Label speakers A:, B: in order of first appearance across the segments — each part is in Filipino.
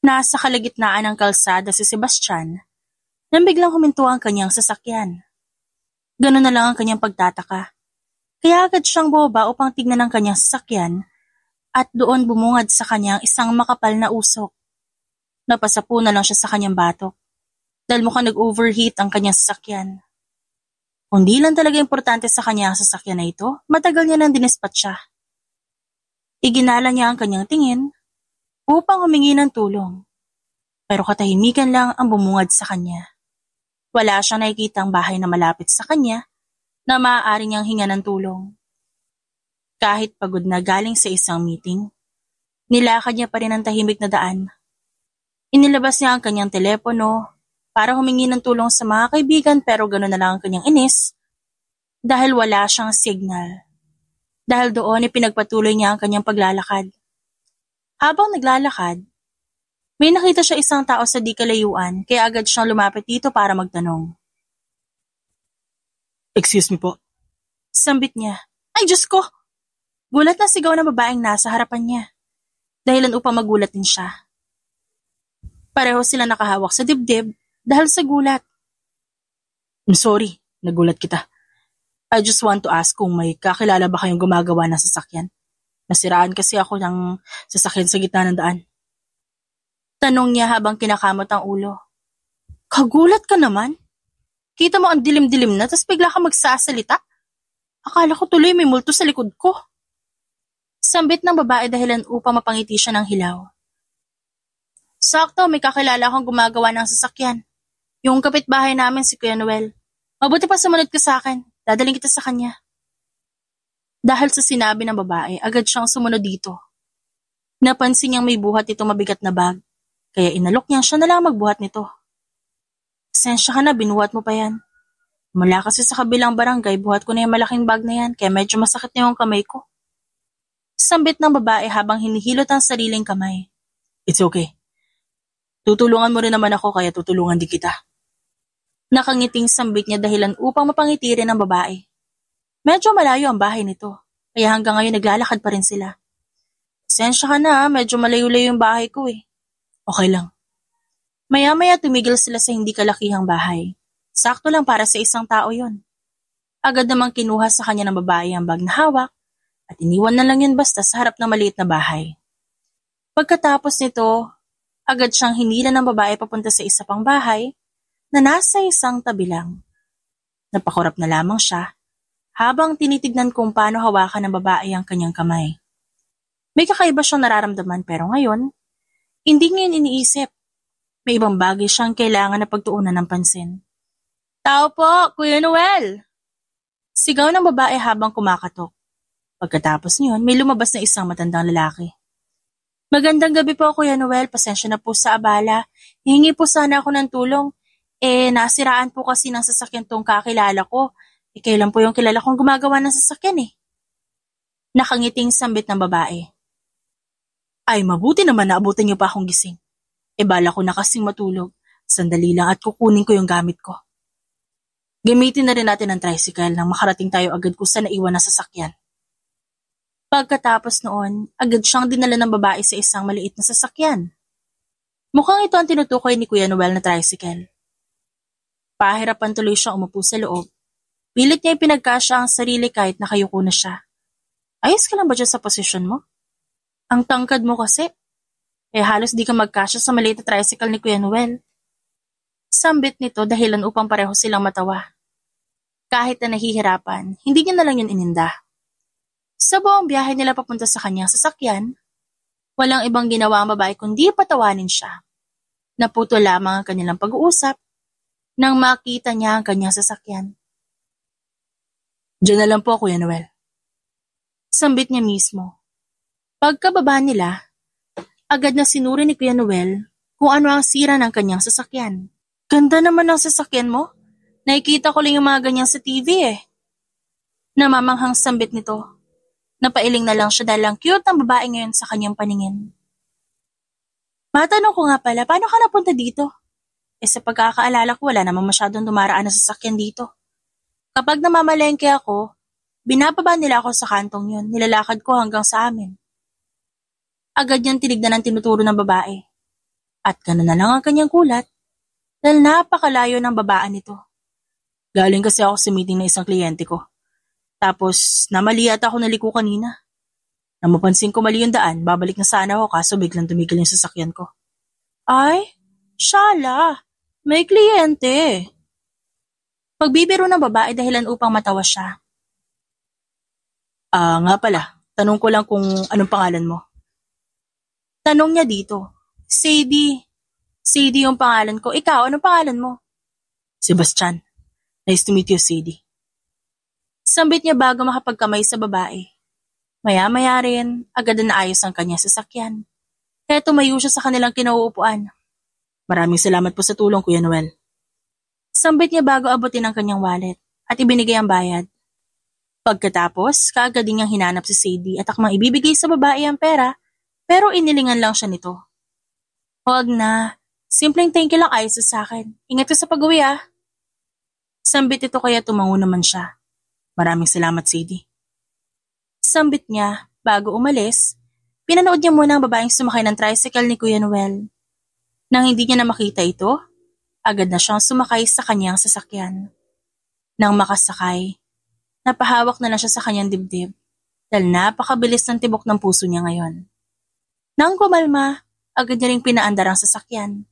A: Nasa kalagitnaan ng kalsada si Sebastian nang biglang huminto ang kanyang sasakyan. Ganun na lang ang kanyang pagtataka. Kaya agad siyang bumaba upang tignan ang kanyang sasakyan at doon bumungad sa kanyang isang makapal na usok. Napasapo na lang siya sa kanyang batok dahil mukhang nag-overheat ang kanyang sasakyan. Kung di lang talaga importante sa kanya ang sasakyan na ito, matagal niya nang dinispat siya. Iginala niya ang kanyang tingin upang humingi ng tulong. Pero katahimikan lang ang bumungad sa kanya. Wala siyang nakikitang bahay na malapit sa kanya na maaari niyang hinga ng tulong. Kahit pagod na galing sa isang meeting, nilakad niya pa rin ang tahimik na daan. Inilabas niya ang kanyang telepono para humingi ng tulong sa mga kaibigan pero gano'n na lang ang kanyang inis dahil wala siyang signal. Dahil doon ipinagpatuloy niya ang kanyang paglalakad. Habang naglalakad, may nakita siya isang tao sa di kalayuan kaya agad siyang lumapit dito para magtanong.
B: Excuse me po.
A: Sambit niya. Ay Diyos ko! Gulat na sigaw ng babaeng nasa harapan niya. Dahilan upang magulat din siya. Pareho sila nakahawak sa dibdib dahil sa gulat.
B: I'm sorry, nagulat kita. I just want to ask kung may kakilala ba kayong gumagawa ng sasakyan. Nasiraan kasi ako ng sasakyan sa gitna ng daan.
A: Tanong niya habang kinakamot ang ulo. Kagulat ka naman? Kita mo ang dilim-dilim na tas bigla ka magsasalita? Akala ko tuloy may multo sa likod ko. Sambit ng babae dahilan upang mapangiti siya ng hilaw. Sakto, may kakilala akong gumagawa ng sasakyan. Yung kapitbahay namin si Kuya Noel. Mabuti pa sumunod ka sa akin. Dadaling kita sa kanya. Dahil sa sinabi ng babae, agad siyang sumunod dito. Napansin niyang may buhat itong mabigat na bag, kaya inalok niyang siya na lang magbuhat nito. Pasensya ka na, binuhat mo pa yan. Mula kasi sa kabilang barangay, buhat ko na yung malaking bag na yan, kaya medyo masakit na yung kamay ko. Sambit ng babae habang hinihilot ang sariling kamay.
B: It's okay. Tutulungan mo rin naman ako kaya tutulungan din kita.
A: Nakangiting sambit niya dahilan upang mapangiti rin ang babae. Medyo malayo ang bahay nito, kaya hanggang ngayon naglalakad pa rin sila. Pasensya ka na, medyo malayo-layo yung bahay ko eh.
B: Okay lang.
A: Maya-maya tumigil sila sa hindi kalakihang bahay. Sakto lang para sa isang tao yon. Agad namang kinuha sa kanya ng babae ang bag na hawak at iniwan na lang yun basta sa harap ng maliit na bahay. Pagkatapos nito, agad siyang hinila ng babae papunta sa isa pang bahay na nasa isang tabi lang. Napakurap na lamang siya habang tinitignan kung paano hawakan ng babae ang kanyang kamay. May kakaiba siyang nararamdaman pero ngayon, hindi niya iniisip. May ibang bagay siyang kailangan na pagtuunan ng pansin. Tao po, Kuya Noel! Sigaw ng babae habang kumakatok. Pagkatapos niyon, may lumabas na isang matandang lalaki. Magandang gabi po, Kuya Noel. Pasensya na po sa abala. Hihingi po sana ako ng tulong. Nasiraan po kasi ng sasakyan tong kakilala ko. Kailan po yung kilala kong gumagawa ng sasakyan eh. Nakangiting sambit ng babae.
B: Ay, mabuti naman na abutin niyo pa akong gising. Bala ko na kasing matulog. Sandali lang at kukunin ko yung gamit ko. Gamitin na rin natin ang tricycle nang makarating tayo agad kung saan naiwan na sasakyan.
A: Pagkatapos noon, agad siyang dinala ng babae sa isang maliit na sasakyan. Mukhang ito ang tinutukoy ni Kuya Noel na tricycle. Pahirapan tuloy siyang umupo sa loob. Pilit niya ipinagkasya ang sarili kahit nakayuko na siya. Ayos ka lang ba dyan sa posisyon mo? Ang tangkad mo kasi. Halos di ka magkasya sa maliit na tricycle ni Kuya Noel. Sambit nito dahilan upang pareho silang matawa. Kahit na nahihirapan, hindi niya na lang yun ininda. Sa buong biyahe nila papunta sa kanyang sasakyan, walang ibang ginawa ang babae kundi patawanin siya. Naputo lamang ang kanilang pag-uusap nang makita niya ang kanyang sasakyan.
B: Diyan na lang po, Kuya Noel.
A: Sambit niya mismo. Pagkababa nila, agad na sinuri ni Kuya Noel kung ano ang sira ng kanyang sasakyan. Ganda naman ng sasakyan mo. Nakikita ko lang yung mga ganyan sa TV eh. Namamanghang sambit nito. Napailing na lang siya dahil ang cute ng babae ngayon sa kanyang paningin. Matanong ko nga pala, paano ka napunta dito? Sa pagkakaalala ko wala namang masyadong dumaraan na sasakyan dito. Kapag namamalengke ako, binababa nila ako sa kantong yun, nilalakad ko hanggang sa amin. Agad niyang tinignan ang tinuturo ng babae. At gano'n na lang ang kanyang gulat dahil napakalayo ng babaan nito.
B: Galing kasi ako sa meeting ng isang kliyente ko. Tapos namali ata ako naliko kanina. Nang mapansin ko mali yung daan, babalik na sana ako kaso biglang tumigil yung sasakyan ko.
A: Ay, shala, may kliyente. Pagbibiro ng babae dahilan upang matawa siya.
B: Nga pala, tanong ko lang kung anong pangalan mo.
A: Tanong niya dito. Sadie. Sadie yung pangalan ko. Ikaw, anong pangalan mo?
B: Sebastian. Nice to meet you, Sadie.
A: Sambit niya bago makapagkamay sa babae. Maya-maya rin, agad na naayos ang kanyang sasakyan. Kaya tumayo siya sa kanilang kinauupuan.
B: Maraming salamat po sa tulong, Kuya Noel.
A: Sambit niya bago abutin ang kanyang wallet at ibinigay ang bayad. Pagkatapos, kaagad niyang hinanap si Sadie at akmang ibibigay sa babae ang pera, pero inilingan lang siya nito. Huwag na. Simpleng thank you lang ayos sa akin. Ingat ka sa pag-uwi ah. Sambit ito kaya tumango naman siya.
B: Maraming salamat, Sadie.
A: Sambit niya, bago umalis, pinanood niya muna ang babaeng sumakay ng tricycle ni Kuya Noel. Nang hindi niya na makita ito, agad na siyang sumakay sa kanyang sasakyan. Nang makasakay, napahawak na lang siya sa kanyang dibdib dahil napakabilis ng tibok ng puso niya ngayon. Nang kumalma, agad niya ring pinaandar ang sasakyan.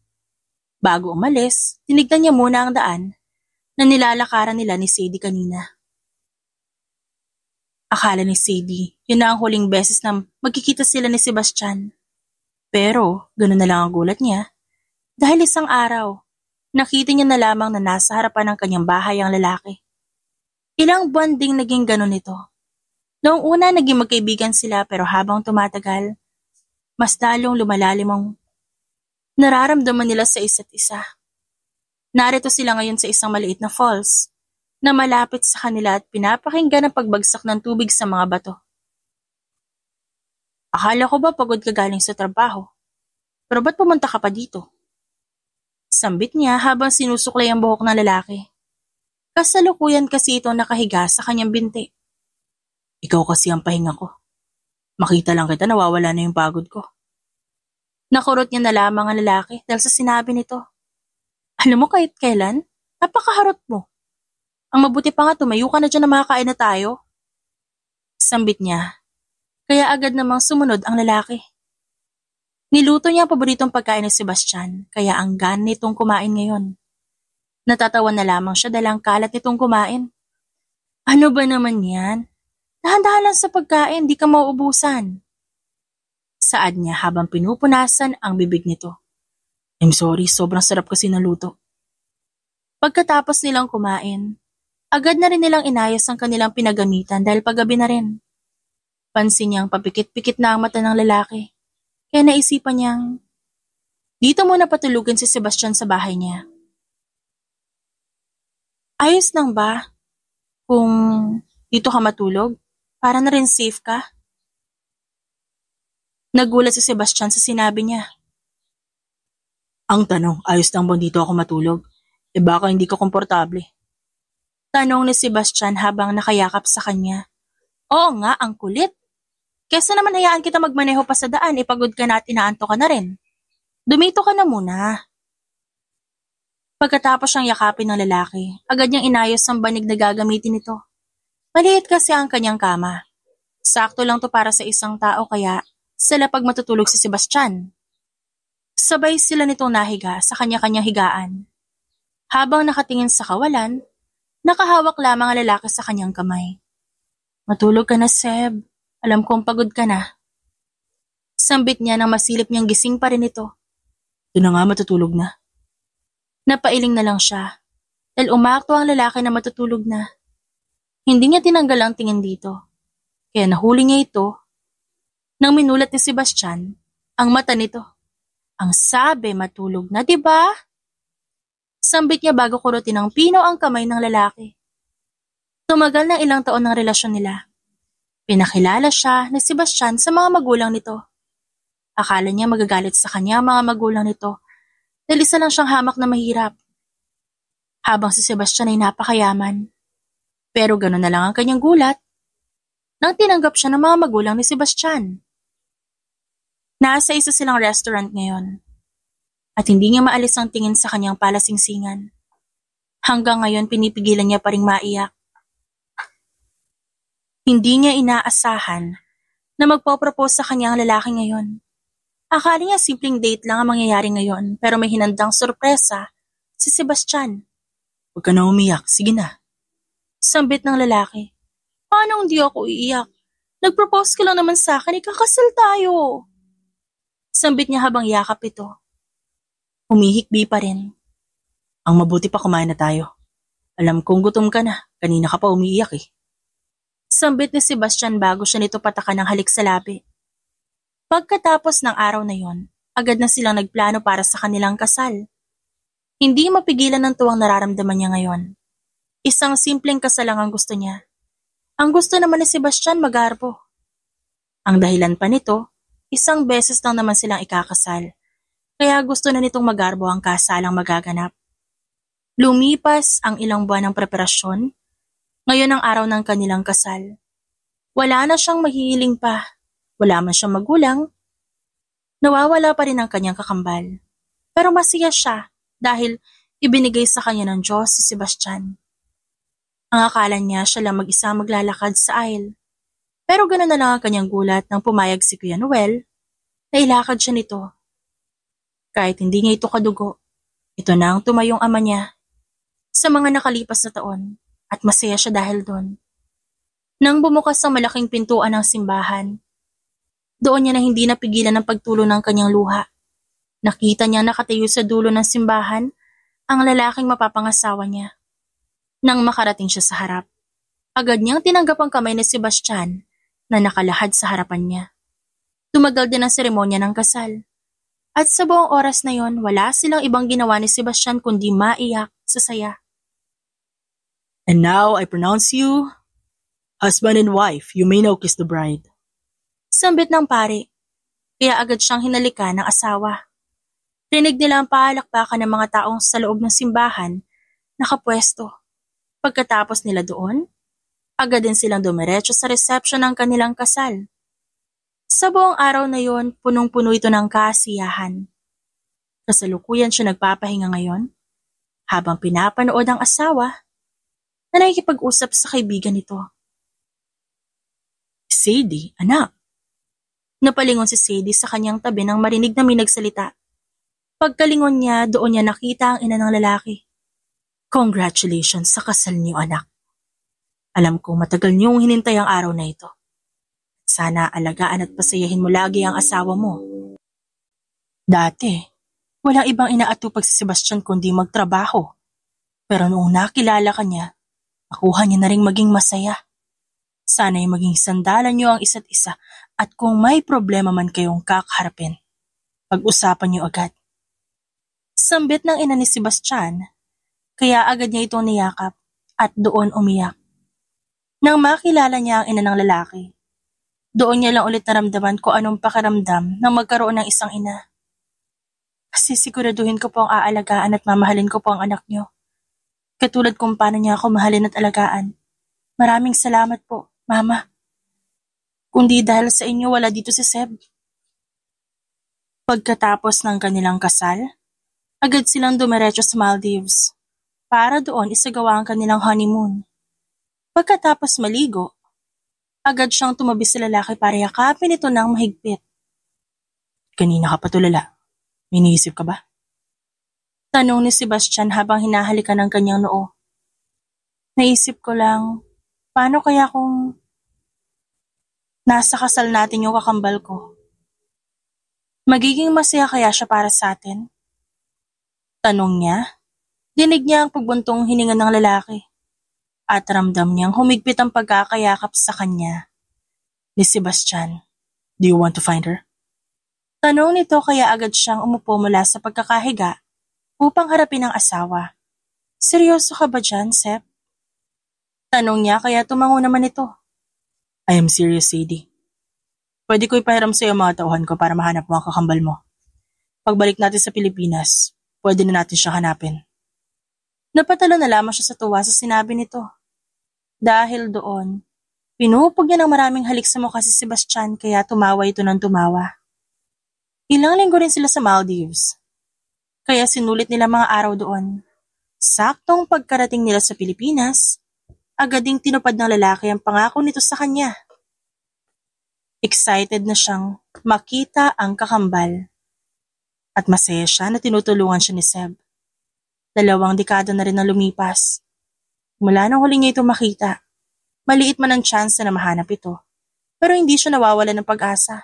A: Bago umalis, tinignan niya muna ang daan na nilalakaran nila ni Sadie kanina. Akala ni Sadie, yun na ang huling beses na magkikita sila ni Sebastian. Pero, gano'n na lang ang gulat niya. Dahil isang araw, nakita niya na lamang na nasa harapan ng kanyang bahay ang lalaki. Ilang buwan ding naging gano'n ito. Noong una naging magkaibigan sila pero habang tumatagal, mas lalong lumalalim ang nararamdaman nila sa isa't isa. Narito sila ngayon sa isang maliit na falls na malapit sa kanila at pinapakinggan ang pagbagsak ng tubig sa mga bato. Akala ko ba pagod ka galing sa trabaho? Pero ba't pumunta ka pa dito? Sambit niya habang sinusuklay ang buhok ng lalaki. Kasalukuyan kasi ito nakahiga sa kanyang binti.
B: Ikaw kasi ang pahinga ko. Makita lang kita nawawala na yung pagod ko.
A: Nakurot niya na lamang ang lalaki dahil sa sinabi nito. Alam mo kahit kailan, napakaharot mo. Ang mabuti pa nga tumayo ka na dyan na makakain na tayo. Sambit niya. Kaya agad namang sumunod ang lalaki. Niluto niya ang paboritong pagkain ni Sebastian, kaya ang gan nitong kumain ngayon. Natatawa na lamang siya dahil ang kalat nitong kumain. Ano ba naman yan? Dahan-dahan lang sa pagkain, di ka mauubusan. Saad niya habang pinupunasan ang bibig nito.
B: I'm sorry, sobrang sarap kasi ng luto.
A: Pagkatapos nilang kumain, agad na rin nilang inayos ang kanilang pinagamitan dahil paggabi na rin. Pansin niyang papikit-pikit na ang mata ng lalaki. Kaya naisipan niyang, dito muna patulugin si Sebastian sa bahay niya. Ayos lang ba kung dito ka matulog? Para na rin safe ka? Nagulat si Sebastian sa sinabi niya.
B: Ang tanong, ayos lang ba dito ako matulog? Baka hindi ko komportable.
A: Tanong ni Sebastian habang nakayakap sa kanya. Oo nga, ang kulit. Kesa naman hayaan kita magmaneho pa sa daan, ipagod ka na at inaanto ka na rin. Dumito ka na muna. Pagkatapos siyang yakapin ng lalaki, agad niyang inayos ang banig na gagamitin nito. Maliit kasi ang kanyang kama. Sakto lang to para sa isang tao kaya sila pag matutulog si Sebastian. Sabay sila nitong nahiga sa kanya-kanyang higaan. Habang nakatingin sa kawalan, nakahawak lamang ang lalaki sa kanyang kamay. Matulog ka na, Seb. Alam kong pagod ka na. Sambit niya nang masilip niyang gising pa rin ito.
B: Ito na nga, matutulog na.
A: Napailing na lang siya. Dahil umakto ang lalaki na matutulog na. Hindi niya tinanggal ang tingin dito. Kaya nahuli niya ito. Nang minulat ni Sebastian, ang mata nito. Ang sabi matulog na, diba? Sambit niya bago kurutin ng pino ang kamay ng lalaki. Tumagal ng ilang taon ng relasyon nila. Pinakilala siya ni Sebastian sa mga magulang nito. Akala niya magagalit sa kanya ang mga magulang nito dahil isa lang siyang hamak na mahirap. Habang si Sebastian ay napakayaman. Pero gano'n na lang ang kanyang gulat nang tinanggap siya ng mga magulang ni Sebastian. Nasa isa silang restaurant ngayon. at hindi niya maalis ang tingin sa kanyang palasingsingan. Hanggang ngayon pinipigilan niya pa ring maiyak. Hindi niya inaasahan na magpo-propose sa kanya ang lalaki ngayon. Akala niya simpleng date lang ang mangyayari ngayon pero may hinandang sorpresa si Sebastian.
B: Huwag ka na umiyak, sige na.
A: Sambit ng lalaki. Paano hindi ako iiyak? Nag-propose ka lang naman sa akin, ikakasal tayo. Sambit niya habang yakap ito. Humihikbi pa rin.
B: Ang mabuti pa kumain na tayo. Alam kong gutom ka na, kanina ka pa umiiyak eh.
A: Sambit ni Sebastian bago siya nito patakan ng halik sa labi. Pagkatapos ng araw na yon, agad na silang nagplano para sa kanilang kasal. Hindi mapigilan ng tuwang nararamdaman niya ngayon. Isang simpleng kasal lang ang gusto niya. Ang gusto naman ni Sebastian magarbo. Ang dahilan pa nito, isang beses lang naman silang ikakasal. Kaya gusto na nitong magarbo ang kasalang magaganap. Lumipas ang ilang buwan ng preparasyon. Ngayon ang araw ng kanilang kasal. Wala na siyang mahihiling pa. Wala man siyang magulang. Nawawala pa rin ang kanyang kakambal. Pero masaya siya dahil ibinigay sa kanya ng Diyos si Sebastian. Ang akala niya siya lang mag-isa maglalakad sa aisle. Pero ganoon na lang ang kanyang gulat nang pumayag si Kuya Noel na ilakad siya nito. Kahit hindi niya ito kadugo, ito na ang tumayong ama niya sa mga nakalipas na taon at masaya siya dahil doon. Nang bumukas ang malaking pintuan ng simbahan, doon niya na hindi napigilan ang pagtulo ng kanyang luha. Nakita niya nakatayo sa dulo ng simbahan ang lalaking mapapangasawa niya. Nang makarating siya sa harap, agad niyang tinanggap ang kamay ni Sebastian na nakalahad sa harapan niya. Tumagal din ang seremonya ng kasal. At sa buong oras na yon, wala silang ibang ginawa ni Sebastian kundi maiyak sa saya.
B: And now I pronounce you husband and wife. You may now kiss the bride.
A: Sambit ng pari, kaya agad siyang hinalikan ng asawa. Rinig nila ang palakpakan ng mga taong sa loob ng simbahan nakapwesto. Pagkatapos nila doon, agad din silang dumiretso sa reception ng kanilang kasal. Sa buong araw na yon, punong-puno ito ng kasiyahan. Kasalukuyan siya nagpapahinga ngayon, habang pinapanood ang asawa na nakikipag-usap sa kaibigan nito.
B: Sadie, anak.
A: Napalingon si Sadie sa kanyang tabi nang marinig na may nagsalita. Pagkalingon niya, doon niya nakita ang ina ng lalaki.
B: Congratulations sa kasal niyo, anak. Alam ko matagal niyong hinintay ang araw na ito. Sana alagaan at pasayahin mo lagi ang asawa mo. Dati, walang ibang inaatupag si Sebastian kundi magtrabaho. Pero noong nakilala ka niya, nakuha niya na ring maging masaya. Sana'y maging sandalan niyo ang isa't isa at kung may problema man kayong kakaharapin, pag-usapan niyo agad.
A: Sambit ng ina ni Sebastian, kaya agad niya itong niyakap at doon umiyak. Nang makilala niya ang ina ng lalaki, doon niya lang ulit naramdaman kung anong pakiramdam nang magkaroon ng isang ina. Sisiguraduhin ko po ang aalagaan at mamahalin ko po ang anak niyo. Katulad kung paano niya ako mahalin at alagaan. Maraming salamat po, Mama. Kundi dahil sa inyo wala dito si Seb. Pagkatapos ng kanilang kasal, agad silang dumiretso sa Maldives para doon isagawa ang kanilang honeymoon. Pagkatapos maligo, agad siyang tumabi sa lalaki para yakapin ito ng mahigpit.
B: Kanina ka pa tulala. May iniisip ka ba?
A: Tanong ni Sebastian habang hinahalikan ng kanyang noo. Naisip ko lang, paano kaya kung nasa kasal natin yung kakambal ko? Magiging masaya kaya siya para sa atin? Tanong niya. Dinig niya ang pagbuntong hininga ng lalaki. At ramdam niyang humigpit ang pagkakayakap sa kanya ni Sebastian.
B: Do you want to find her?
A: Tanong nito kaya agad siyang umupo mula sa pagkakahiga upang harapin ang asawa. Seryoso ka ba dyan, Sep? Tanong niya kaya tumango naman ito.
B: I am serious, Sadie. Pwede ko ipahiram sa iyo mga tauhan ko para mahanap mo ang kakambal mo. Pagbalik natin sa Pilipinas, pwede na natin siya hanapin.
A: Napatalo na lamang siya sa tuwa sa sinabi nito. Dahil doon, pinupog niya ng maraming halik sa mukha si Sebastian kaya tumawa ito ng tumawa. Ilang linggo rin sila sa Maldives. kaya sinulit nila mga araw doon. Saktong pagkarating nila sa Pilipinas, agad ding tinupad ng lalaki ang pangako nito sa kanya. Excited na siyang makita ang kakambal. At masaya siya na tinutulungan siya ni Seb. 2 dekada na rin na lumipas. Mula nang huli niya ito makita, maliit man ang tsansa na mahanap ito. Pero hindi siya nawawala ng pag-asa.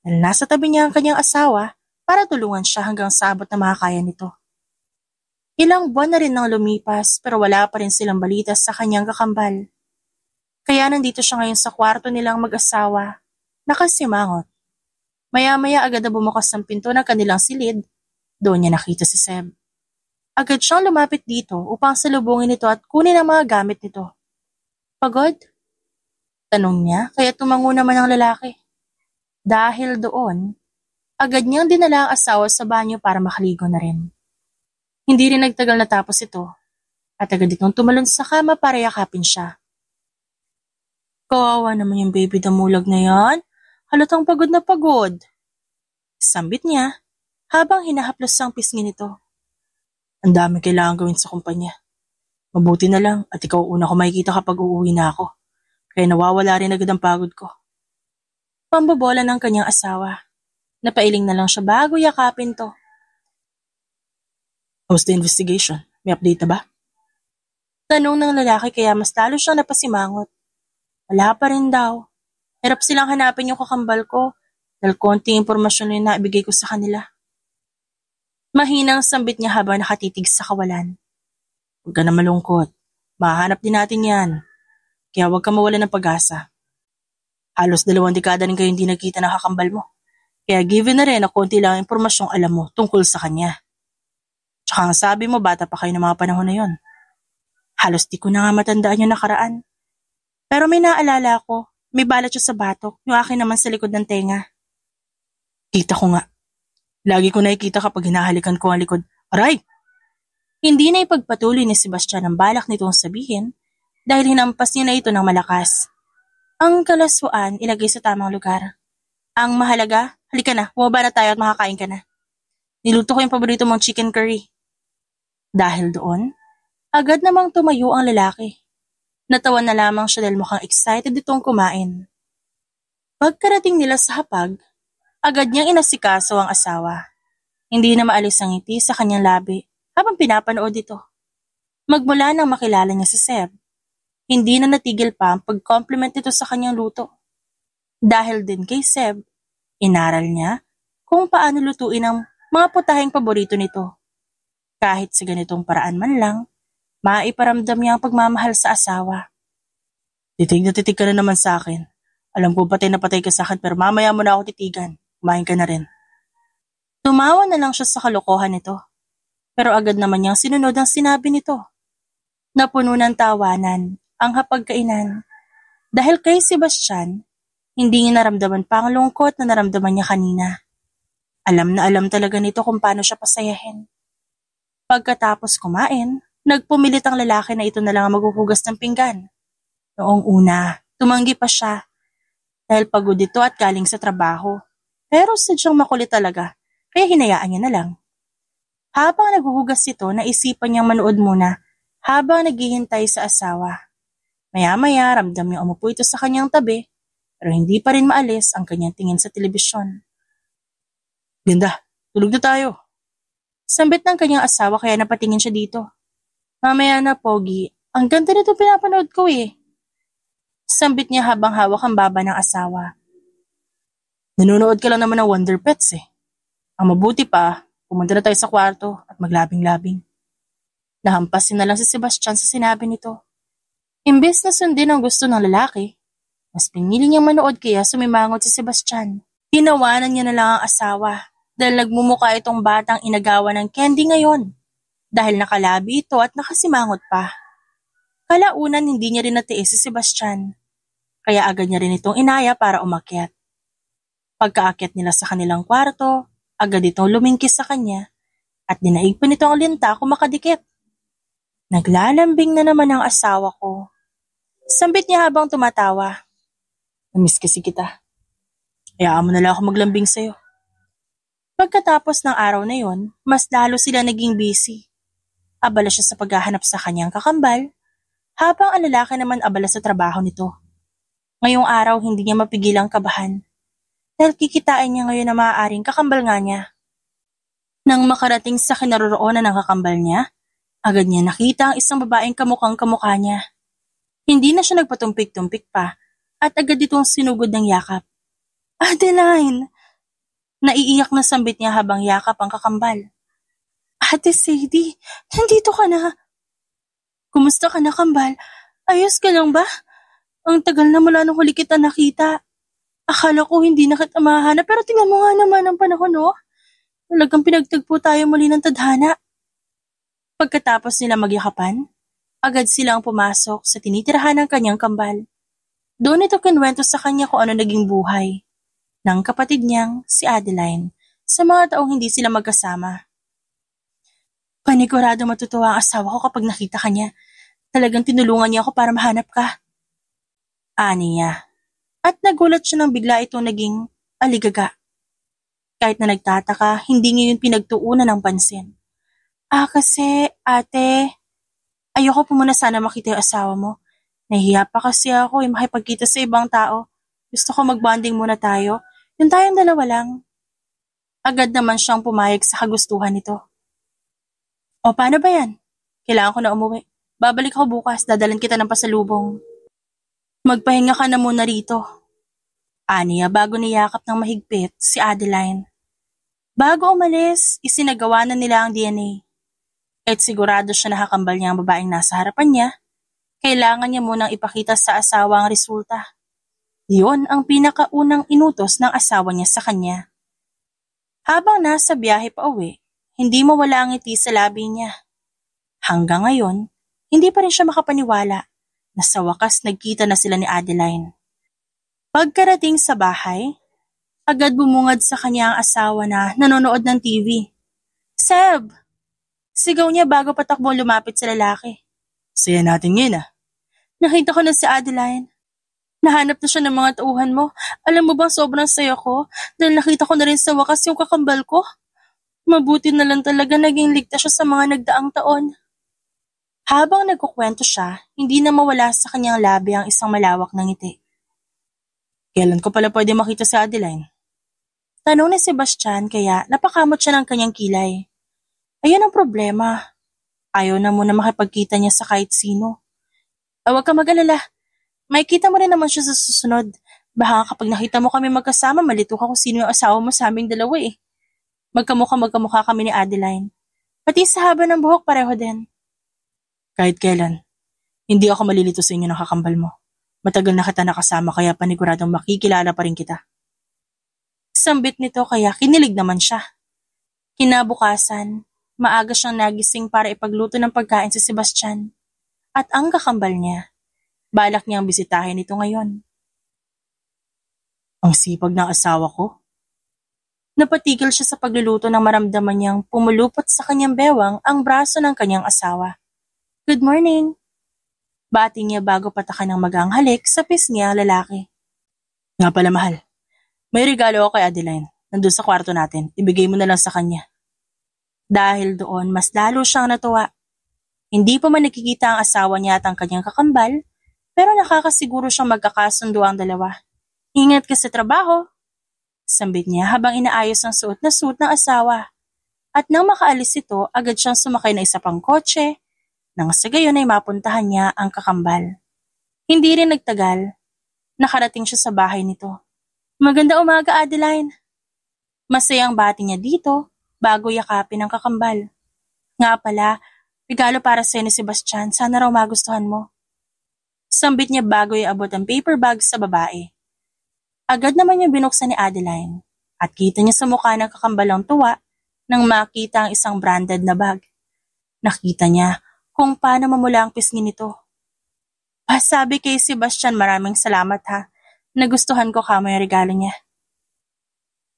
A: Dahil nasa tabi niya ang kanyang asawa para tulungan siya hanggang sa abot na makakaya nito. Ilang buwan na rin nang lumipas pero wala pa rin silang balita sa kanyang kakambal. Kaya nandito siya ngayon sa kwarto nilang mag-asawa, nakasimangot. Maya-maya agad na bumukas ang pinto ng kanilang silid, doon niya nakita si Seb. Agad siyang lumapit dito upang salubungin ito at kunin ang mga gamit nito. Pagod? Tanong niya kaya tumango naman ang lalaki. Dahil doon, agad niyang dinala ang asawa sa banyo para makaligo na rin. Hindi rin nagtagal natapos ito at agad itong tumalon sa kama para yakapin siya. Kawawa naman yung baby damulag na yan. Halatang pagod na pagod. Sambit niya habang hinahaplos ang pisngi nito. Ang dami kailangan gawin sa kumpanya. Mabuti na lang at ikaw una ko makikita kapag uuwi na ako. Kaya nawawala rin agad ang pagod ko. Pambobola ng kanyang asawa. Napailing na lang siya bago yakapin to. How's the investigation? May update na ba? Tanong ng lalaki kaya mas lalo siyang napasimangot. Wala pa rin daw. Hirap silang hanapin yung kakambal ko dahil konting impormasyon na yung naibigay ko sa kanila. Mahinang sambit niya habang nakatitig sa kawalan. Huwag ka na malungkot. Mahanap din natin yan. Kaya huwag ka mawala ng pag-asa. Halos 2 dekada rin kayo hindi nakita ng kakambal mo. Kaya given na rin na konti lang ang impormasyong alam mo tungkol sa kanya. Tsaka ang sabi mo bata pa kayo ng mga panahon na yon. Halos di ko na nga matandaan yung nakaraan. Pero may naalala ko, may balat siya sa batok, yung akin naman sa likod ng tenga. Kita ko nga. Lagi ko nakikita kapag hinahalikan ko ang likod. Aray! Hindi na ipagpatuloy ni Sebastian ang balak nitong sabihin dahil hinampas niya na ito ng malakas. Ang kalaswaan ilagay sa tamang lugar. Ang mahalaga, halika na, bumaba na tayo at makakain ka na. Niluto ko yung paborito mong chicken curry. Dahil doon, agad namang tumayo ang lalaki. Natawa na lamang siya dahil mukhang excited itong kumain. Pagkarating nila sa hapag, agad niyang inasikaso ang asawa. Hindi na maalis ang ngiti sa kanyang labi habang pinapanood ito. Magmula nang makilala niya si Seb, hindi na natigil pa ang pag-compliment nito sa kanyang luto. Dahil din kay Seb, inaral niya kung paano lutuin ang mga putaheng paborito nito. Kahit sa ganitong paraan man lang, maiparamdam niya ang pagmamahal sa asawa. Titig na titig ka na naman sa akin. Alam ko patay na patay ka sa akin pero mamaya mo na ako titigan. Kumain ka na rin. Tumawa na lang siya sa kalokohan nito. Pero agad naman niyang sinunod ang sinabi nito. Napuno ng tawanan ang hapagkainan. Dahil kay Sebastian, hindi niya naramdaman pa ang lungkot na naramdaman niya kanina. Alam na alam talaga nito kung paano siya pasayahin. Pagkatapos kumain, nagpumilit ang lalaki na ito na lang ang maghuhugas ng pinggan. Noong una, tumanggi pa siya dahil pagod ito at galing sa trabaho. Pero sadyang makulit talaga, kaya hinayaan niya na lang. Habang naghuhugas ito, naisipan niyang manood muna habang naghihintay sa asawa. Maya-maya, ramdam niyang umupo ito sa kanyang tabi, pero hindi pa rin maalis ang kanyang tingin sa telebisyon. Ganda, tulog na tayo. Sambit ng kanyang asawa kaya napatingin siya dito. Mamaya na, Pogi. Ang ganda nito pinapanood ko eh. Sambit niya habang hawak ang baba ng asawa. Nanonood ka lang naman ng Wonder Pets eh. Ang mabuti pa, pumunta na tayo sa kwarto at maglabing-labing. Nahampasin na lang si Sebastian sa sinabi nito. Imbes na sundin ang gusto ng lalaki, mas pinili niyang manood kaya sumimangot si Sebastian. Tinawanan niya na lang ang asawa dahil nagmumukha itong batang inagawa ng candy ngayon dahil nakalabi ito at nakasimangot pa. Kalaunan hindi niya rin natiis si Sebastian, kaya agad niya rin itong inaya para umakyat. Pagkaakyat nila sa kanilang kwarto, agad itong lumingkis sa kanya at dinaig pa nito ang linta kung makadikit. Naglalambing na naman ang asawa ko. Sambit niya habang tumatawa. Namiss kasi kita. Hayaan mo na lang ako maglambing sa'yo. Pagkatapos ng araw na yon, mas lalo sila naging busy. Abala siya sa paghahanap sa kanyang kakambal, habang ang lalaki naman abala sa trabaho nito. Ngayong araw hindi niya mapigilang kabahan, dahil kikitain niya ngayon na maaaring kakambal nga niya. Nang makarating sa kinaroroonan ng kakambal niya, agad niya nakita ang isang babaeng kamukhang kamukha niya. Hindi na siya nagpatumpik-tumpik pa at agad itong sinugod ng yakap. Adeline! Naiiyak na sambit niya habang yakap ang kakambal. Ate Sadie, nandito ka na. Kumusta ka na, kambal? Ayos ka lang ba? Ang tagal na mula nung huli kita nakita. Akala ko hindi na kita mahanap pero tingnan mo nga naman ang panahon, no? Talagang pinagtagpo tayo muli ng tadhana. Pagkatapos nila magyakapan, agad silang pumasok sa tinitirahan ng kanyang kambal. Doon ito kinwento sa kanya kung ano naging buhay ng kapatid niyang si Adeline sa mga taong hindi sila magkasama. Panigurado matutuwa ang asawa ko kapag nakita ka niya. Talagang tinulungan niya ako para mahanap ka. Ani niya. At nagulat siya nang bigla itong naging aligaga. Kahit na nagtataka, hindi niya yun pinagtuunan ng pansin. Kasi, ate, ayoko po muna sana makita yung asawa mo. Nahihiya pa kasi ako makipagkita sa ibang tao. Gusto ko mag-bonding muna tayo. Yung tayong dalawa lang. Agad naman siyang pumayag sa kagustuhan nito. O paano ba yan? Kailangan ko na umuwi. Babalik ako bukas, dadalan kita ng pasalubong. Magpahinga ka na muna rito. Aniya bago niyakap ng mahigpit si Adeline. Bago umalis, isinagawa na nila ang DNA. Kahit sigurado siya nakakambal niya ang babaeng nasa harapan niya, kailangan niya munang ipakita sa asawa ang resulta. Yun ang pinakaunang inutos ng asawa niya sa kanya. Habang nasa biyahe pa uwi, hindi mawala ang ngiti sa labi niya. Hanggang ngayon, hindi pa rin siya makapaniwala na sa wakas nagkita na sila ni Adeline. Pagkarating sa bahay, agad bumungad sa kanya ang asawa na nanonood ng TV. Seb! Sigaw niya bago patakbong lumapit sa lalaki. Saya natin yun ah. Nakita ko na si Adeline. Nahanap na siya ng mga tauhan mo. Alam mo bang sobrang saya ko dahil nakita ko na rin sa wakas yung kakambal ko. Mabuti na lang talaga naging ligtas siya sa mga nagdaang taon. Habang nagkukwento siya, hindi na mawala sa kanyang labi ang isang malawak na ngiti. Kailan ko pala pwede makita si Adeline? Tanong ni Sebastian kaya napakamot siya ng kanyang kilay. Ayun ang problema. Ayaw na muna makipagkita niya sa kahit sino. Huwag ka mag-alala. May kita mo rin naman siya sa susunod. Baka kapag nakita mo kami magkasama, malito ka kung sino yung asawa mo sa aming dalawa eh. Magkamukha kami ni Adeline. Pati sa haba ng buhok pareho din. Kahit kailan, hindi ako malilito sa inyo ng kakambal mo. Matagal na kita nakasama kaya paniguradong makikilala pa rin kita. Sambit nito kaya kinilig naman siya. Kinabukasan, maaga siyang nagising para ipagluto ng pagkain si Sebastian. At ang kakambal niya, balak niyang bisitahin ito ngayon. Ang sipag ng asawa ko. Napatigil siya sa pagluluto nang maramdaman niyang pumulupot sa kanyang bewang ang braso ng kanyang asawa. Good morning! Bati niya bago patakan ng magang halik sa pisngi ang lalaki. Nga pala mahal, may regalo ako kay Adeline. Nandun sa kwarto natin, ibigay mo na lang sa kanya. Dahil doon, mas lalo siyang natuwa. Hindi pa man nakikita ang asawa niya at ang kanyang kakambal, pero nakakasiguro siyang magkakasundo ang dalawa. Ingat ka sa trabaho! Sambit niya habang inaayos ang suot na suit ng asawa. At nang makaalis ito, agad siyang sumakay na isa pang kotse, nang sa gayon ay mapuntahan niya ang kakambal. Hindi rin nagtagal, nakarating siya sa bahay nito. Maganda umaga, Adeline. Masayang bati niya dito bago yakapin ang kakambal. Nga pala, regalo para sa ni Sebastian, sana raw magustuhan mo. Sambit niya bago iabot ang paper bag sa babae. Agad naman niya binuksan ni Adeline at kita niya sa mukha ng kakambalang tuwa nang makita ang isang branded na bag. Nakita niya kung paano mamula ang pisngi nito. Sabi kay Sebastian, maraming salamat ha. Nagustuhan ko kamo yung regalo niya.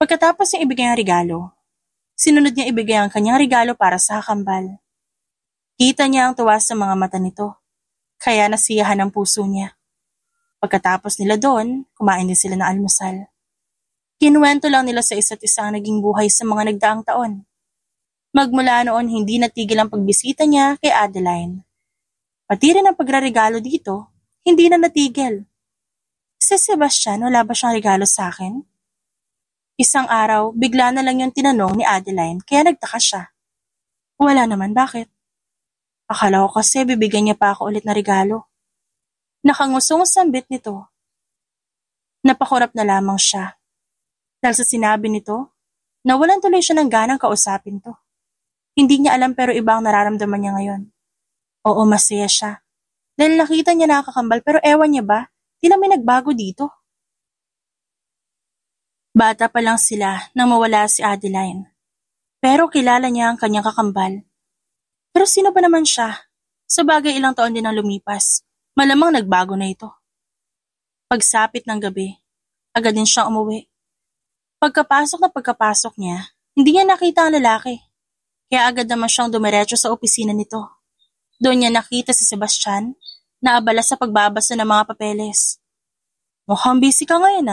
A: Pagkatapos niya ibigay ang regalo, sinunod niya ibigay ang kanyang regalo para sa kakambal. Kita niya ang tuwa sa mga mata nito, kaya nasiyahan ang puso niya. Pagkatapos nila doon, kumain din sila ng almusal. Kinuwento lang nila sa isa't isa ang naging buhay sa mga nagdaang taon. Magmula noon hindi natigil ang pagbisita niya kay Adeline. Pati rin ang pagraregalo dito, hindi na natigil. Si Sebastian, wala ba siyang regalo sa akin? Isang araw, bigla na lang yung tinanong ni Adeline kaya nagtaka siya. Wala naman, bakit? Akala ko kasi bibigyan niya pa ako ulit na regalo. Nakangusong sambit nito. Napakurap na lamang siya. Dahil sa sinabi nito, nawalan tuloy siya ng ganang kausapin to. Hindi niya alam pero iba ang nararamdaman niya ngayon. Oo, masaya siya. Dahil nakita niya nakakambal pero ewan niya ba, tila may nagbago dito. Bata pa lang sila nang mawala si Adeline. Pero kilala niya ang kanyang kakambal. Pero sino ba naman siya? Sa bagay ilang taon din ang lumipas. Malamang nagbago na ito. Pagsapit ng gabi, agad din siyang umuwi. Pagkapasok niya, hindi niya nakita ang lalaki. Kaya agad naman siyang dumiretso sa opisina nito. Doon niya nakita si Sebastian na abala sa pagbabasa ng mga papeles. Mukhang busy ka ngayon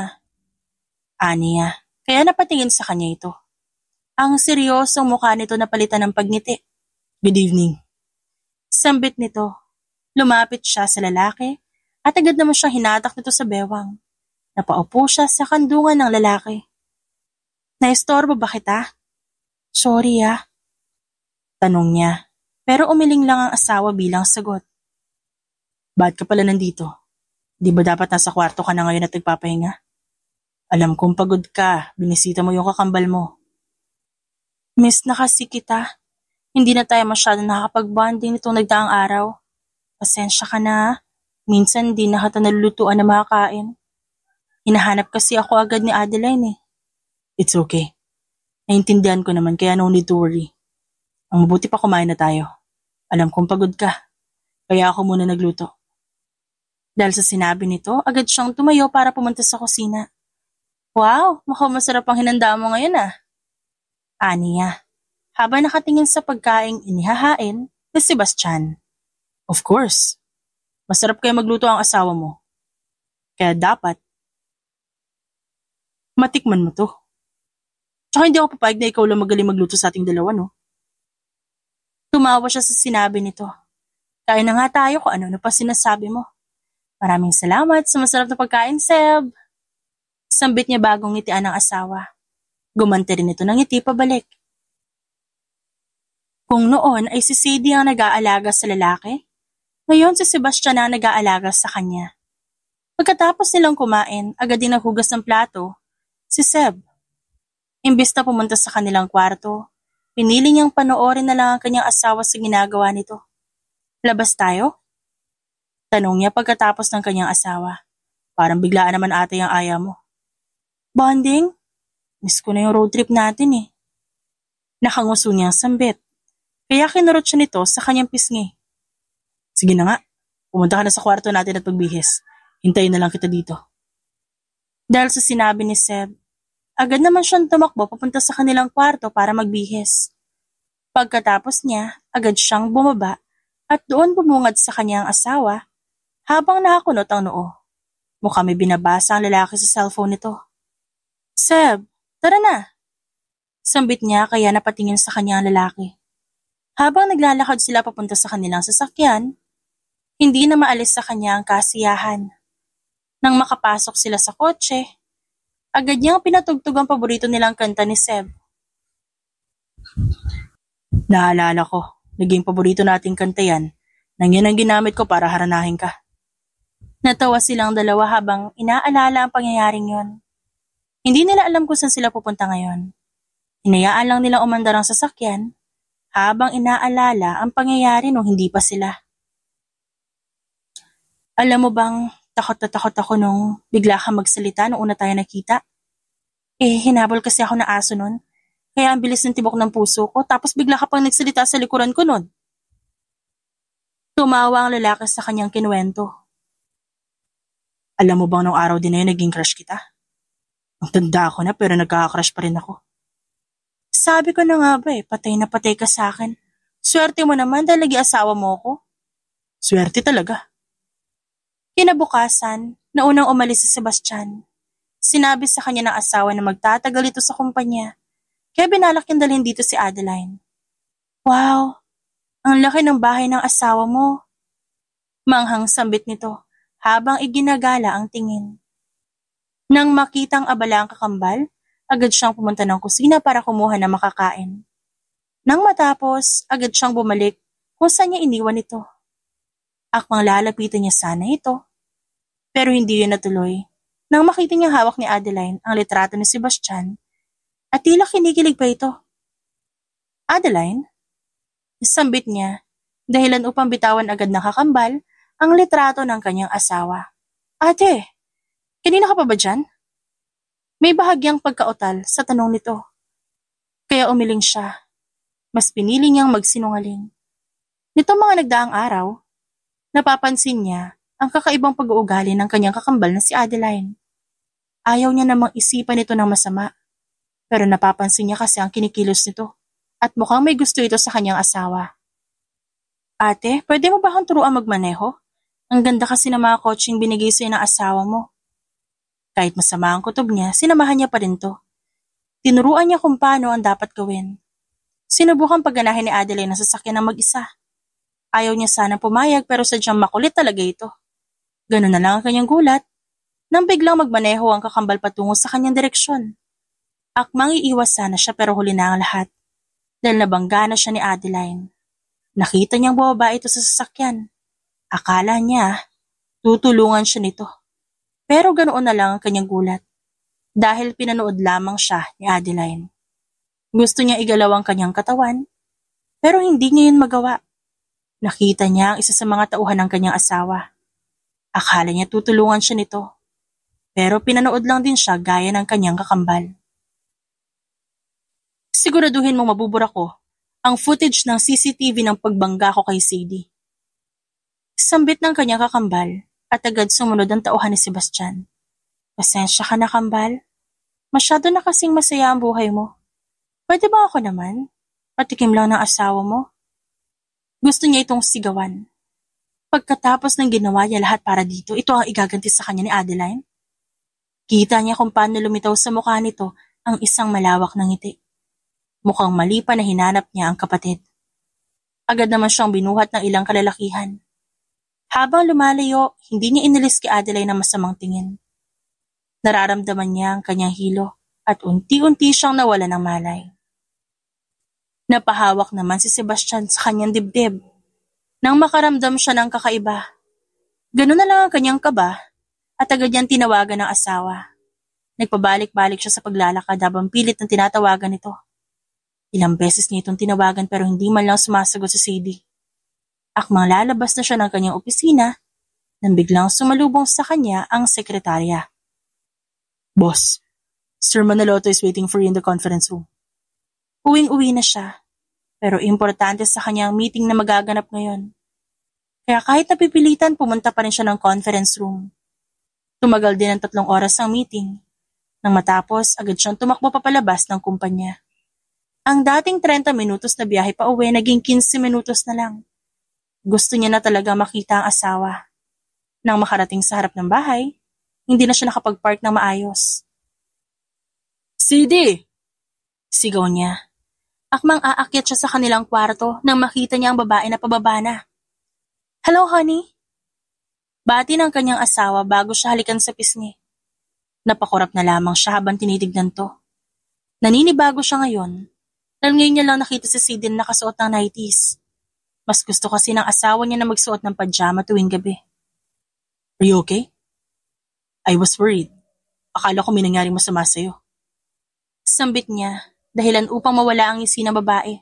A: ani niya, kaya napatingin sa kanya ito. Ang seryosong mukha nito napalitan ng pagngiti. Good evening. Sambit nito. Lumapit siya sa lalaki at agad naman siyang hinatak nito sa bewang. Napaupo siya sa kandungan ng lalaki. Naistorbo ba kita? Sorry Tanong niya, pero umiling lang ang asawa bilang sagot. Ba't ka pala nandito? Di ba dapat nasa kwarto ka na ngayon at nagpapahinga? Alam kong pagod ka, binisita mo yung kakambal mo. Miss na kasi kita. Hindi na tayo masyadong nakakapag-bonding nitong nagdaang araw. Pasensya ka na. Minsan di na kita nalulutuan na makakain. Hinahanap kasi ako agad ni Adeline It's okay. Naintindihan ko naman kaya no need to worry. Ang mabuti pa kumain na tayo. Alam kong pagod ka. Kaya ako muna nagluto. Dahil sa sinabi nito, agad siyang tumayo para pumunta sa kusina. Wow, mukhang masarap ang hinanda mo ngayon ani niya, habang nakatingin sa pagkaing inihahain ni Sebastian. Of course. Masarap kaya magluto ang asawa mo. Kaya dapat matikman mo to. Tsaka hindi ako papayag na ikaw lang magaling magluto sa ating dalawa, no? Tumawa siya sa sinabi nito. Kain na nga tayo kung ano pa sinasabi mo. Maraming salamat sa masarap na pagkain, Seb. Sambit niya bagong ngitian ng asawa. Gumanti rin ito ng ngiti pabalik. Kung noon ay si Sadie ang nag-aalaga sa lalaki, ngayon si Sebastian ang nag-aalaga sa kanya. Pagkatapos nilang kumain, agad din naghugas ng plato, si Seb. Imbis na pumunta sa kanilang kwarto, pinili niyang panoorin na lang ang kanyang asawa sa ginagawa nito. Labas tayo? Tanong niya pagkatapos ng kanyang asawa. Parang biglaan naman ate ang aya mo. Bonding? Miss ko na yung road trip natin Nakanguso niya ang sambit. Kaya kinurot siya nito sa kanyang pisngi. Sige na nga, pumunta ka na sa kwarto natin at pagbihis. Hintayin na lang kita dito. Dahil sa sinabi ni Seb, agad naman siyang tumakbo papunta sa kanilang kwarto para magbihis. Pagkatapos niya, agad siyang bumaba at doon bumungad sa kanyang asawa habang nakakunot ang noo. Mukha may binabasa ang lalaki sa cellphone nito. Seb, tara na. Sambit niya kaya napatingin sa kanya ang lalaki. Habang naglalakad sila papunta sa kanilang sasakyan, hindi na maalis sa kanya ang kasiyahan. Nang makapasok sila sa kotse, agad niyang pinatugtog ang paborito nilang kanta ni Seb. Naalala ko, naging paborito nating kanta yan, nang yan ang ginamit ko para haranahin ka. Natawa silang dalawa habang inaalala ang pangyayaring yon. Hindi nila alam kung saan sila pupunta ngayon. Hinayaan lang nilang umandar ang sasakyan habang inaalala ang pangyayari nung hindi pa sila. Alam mo bang takot na takot ako nung bigla ka magsalita nung una tayo nakita? Hinabol kasi ako na aso nun. Kaya ang bilis ng tibok ng puso ko tapos bigla ka pang nagsalita sa likuran ko nun. Tumawa ang lalaki sa kanyang kinuwento. Alam mo bang nung araw din na yun naging crush kita? Ang tanda ko na pero nagkaka-crush pa rin ako. Sabi ko na nga ba patay na patay ka sa akin. Swerte mo naman dahil lagi asawa mo ko. Swerte talaga. Kinabukasan, naunang umalis si Sebastian. Sinabi sa kanya ng asawa na magtatagal ito sa kumpanya, kaya binalak niyang dalhin dito si Adeline. Wow, ang laki ng bahay ng asawa mo. Manghang sambit nito habang iginagala ang tingin. Nang makitang abala ang kakambal, agad siyang pumunta ng kusina para kumuha ng makakain. Nang matapos, agad siyang bumalik kung saan niya iniwan ito. Akmang lalapitan niya sana ito, pero hindi yun natuloy. Nang makita niya hawak ni Adeline ang litrato ni Sebastian, at tila kinikilig pa ito. Adeline? Sambit niya, dahilan upang bitawan agad ng kakambal ang litrato ng kanyang asawa. Ate, kanina ka pa ba dyan? May bahagyang pagkautal sa tanong nito. Kaya umiling siya. Mas pinili niyang magsinungaling. Nitong mga nagdaang araw, napapansin niya ang kakaibang pag-uugali ng kanyang kakambal na si Adeline. Ayaw niya namang isipan ito ng masama, pero napapansin niya kasi ang kinikilos nito at mukhang may gusto ito sa kanyang asawa. Ate, pwede mo ba akong turuan magmaneho? Ang ganda kasi ng mga kotseng binigay sa'yo ng asawa mo. Kahit masama ang kutob niya, sinamahan niya pa rin to. Tinuruan niya kung paano ang dapat gawin. Sinubukan pagganahin ni Adeline na sasakyan ng mag-isa. Ayaw niya sanang pumayag pero sadyang makulit talaga ito. Ganun na lang ang kanyang gulat nang biglang magmaneho ang kakambal patungo sa kanyang direksyon. Akmang iiwas sana siya pero huli na ang lahat dahil nabangga na siya ni Adeline. Nakita niyang bababa ito sa sasakyan. Akala niya tutulungan siya nito. Pero ganoon na lang ang kanyang gulat dahil pinanood lamang siya ni Adeline. Gusto niya igalaw ang kanyang katawan pero hindi niya yun magawa. Nakita niya ang isa sa mga tauhan ng kanyang asawa. Akala niya tutulungan siya nito pero pinanood lang din siya gaya ng kanyang kakambal. Siguraduhin mong mabubura ko ang footage ng CCTV ng pagbangga ko kay Sadie. Sambit ng kanyang kakambal at agad sumunod ang tauhan ni Sebastian. Pasensya ka na, kambal. Masyado na kasing masaya ang buhay mo. Pwede ba ako naman? Patikim lang ng asawa mo. Gusto niya itong sigawan. Pagkatapos ng ginawa niya lahat para dito, ito ang igaganti sa kanya ni Adeline. Kita niya kung paano lumitaw sa mukha nito ang isang malawak na ngiti. Mukhang mali pa na hinanap niya ang kapatid. Agad naman siyang binuhat ng ilang kalalakihan. Habang lumalayo, hindi niya inilis kay Adeline ang masamang tingin. Nararamdaman niya ang kanyang hilo at unti-unti siyang nawala ng malay. Napahawak naman si Sebastian sa kanyang dibdib. Nang makaramdam siya ng kakaiba, ganun na lang ang kanyang kaba at agad niyang tinawagan ng asawa. Nagpabalik-balik siya sa paglalakad habang pilit ng tinatawagan nito. Ilang beses niya itong tinawagan pero hindi man lang sumasagot si Sadie. Akmang lalabas na siya ng kanyang opisina nang biglang sumalubong sa kanya ang sekretarya. Boss, Sir Manaloto is waiting for you in the conference room. Uwing-uwi na siya, pero importante sa kanya ang meeting na magaganap ngayon. Kaya kahit napipilitan, pumunta pa rin siya ng conference room. Tumagal din ng 3 oras ang meeting. Nang matapos, agad siyang tumakbo papalabas ng kumpanya. Ang dating 30 minutos na biyahe pa uwi, naging 15 minutos na lang. Gusto niya na talaga makita ang asawa. Nang makarating sa harap ng bahay, hindi na siya nakapag-park ng maayos. Sadie! Sigaw niya. Akmang aakyat siya sa kanilang kwarto nang makita niya ang babae na pababa na. Hello, honey? Bati ng kanyang asawa bago siya halikan sa pisngi. Napakurap na lamang siya habang tinitignan to. Naninibago siya ngayon dahil ngayon niya lang nakita si Sadie na nakasuot ng nighties. Mas gusto kasi ng asawa niya na magsuot ng pajama tuwing gabi. Are you okay? I was worried. Akala ko may nangyaring masama sa'yo. Sambit niya, dahilan upang mawala ang ngisi ng babae.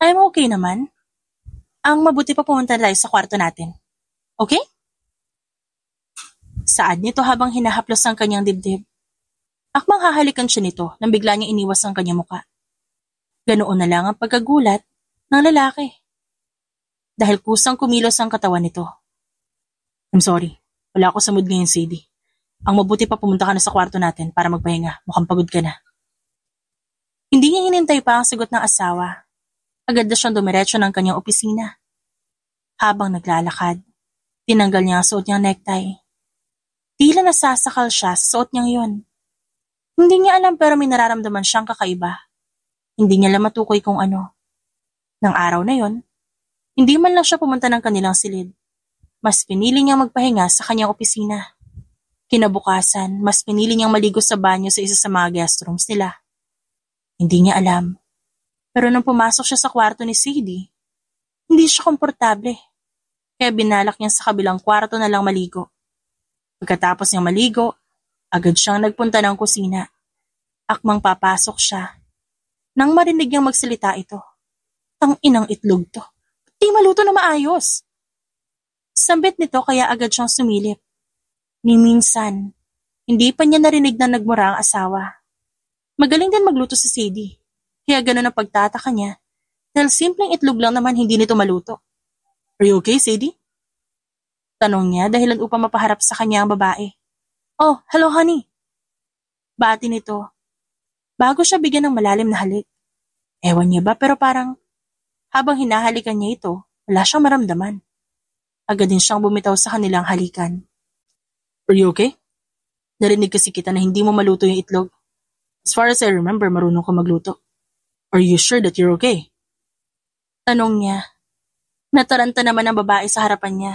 A: I'm okay naman. Ang mabuti pa pumunta tayo sa kwarto natin. Okay? Saad nito habang hinahaplos ang kanyang dibdib. Akmang hahalikan siya nito nang bigla niyang iniwas ang kanyang muka. Ganoon na lang ang pagkagulat ng lalaki. Dahil kusang kumilos ang katawan nito. I'm sorry, wala ako sa mood ngayon, Sadie. Ang mabuti pa pumunta ka na sa kwarto natin para magpahinga, mukhang pagod ka na. Hindi niya hinintay pa ang sagot ng asawa. Agad na siyang dumiretso ng kanyang opisina. Habang naglalakad, tinanggal niya ang suot niyang necktie. Tila nasasakal siya sa suot niyang yun. Hindi niya alam pero may nararamdaman siyang kakaiba. Hindi niya lang matukoy kung ano. Nang araw na yon, hindi man lang siya pumunta ng kanilang silid. Mas pinili niyang magpahinga sa kanyang opisina. Kinabukasan, mas pinili niyang maligo sa banyo sa isa sa mga guest rooms nila. Hindi niya alam. Pero nang pumasok siya sa kwarto ni Sadie, hindi siya komportable. Kaya binalak niya sa kabilang kwarto na lang maligo. Pagkatapos niyang maligo, agad siyang nagpunta ng kusina. Akmang papasok siya. Nang marinig niyang magsalita ito, "Tang inang itlog to. Di maluto na maayos." Sambit nito kaya agad siyang sumilip. Ni minsan, hindi pa niya narinig na nagmura ang asawa. Magaling din magluto si Sadie, kaya ganun ang pagtataka niya dahil simpleng itlog lang naman hindi nito maluto. "Are you okay, Sadie?" Tanong niya dahilan upang mapaharap sa kanya ang babae. "Oh, hello honey." Bati nito, bago siya bigyan ng malalim na halik. Ewan niya ba pero parang habang hinahalikan niya ito, wala siyang maramdaman. Agad din siyang bumitaw sa kanilang halikan. "Are you okay? Narinig kasi kita na hindi mo maluto yung itlog. As far as I remember, marunong ka magluto. Are you sure that you're okay?" Tanong niya. Nataranta naman ang babae sa harapan niya.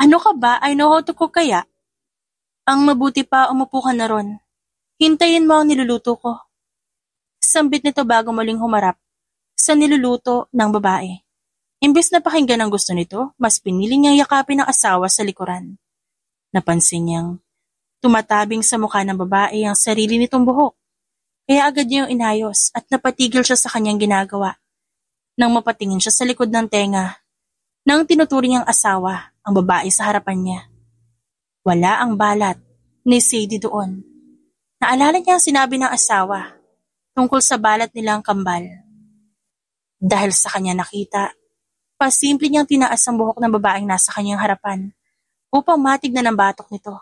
A: "Ano ka ba? I know how to cook kaya? Ang mabuti pa, umupo ka na ron. Hintayin mo ang niluluto ko." Sambit nito bago muling humarap sa niluluto ng babae. Imbes na pakinggan ang gusto nito, mas pinili niyang yakapin ang asawa sa likuran. Napansin niyang tumatabing sa mukha ng babae ang sarili nitong buhok. Kaya agad niyang inayos at napatigil siya sa kanyang ginagawa. Nang mapatingin siya sa likod ng tenga, nang tinuturing niyang asawa ang babae sa harapan niya. Wala ang balat ni Sadie doon. Naalala niya ang sinabi ng asawa tungkol sa balat nilang kambal. Dahil sa kanya nakita, pasimple niyang tinaas ang buhok ng babaeng nasa kanyang harapan upang matignan ang batok nito.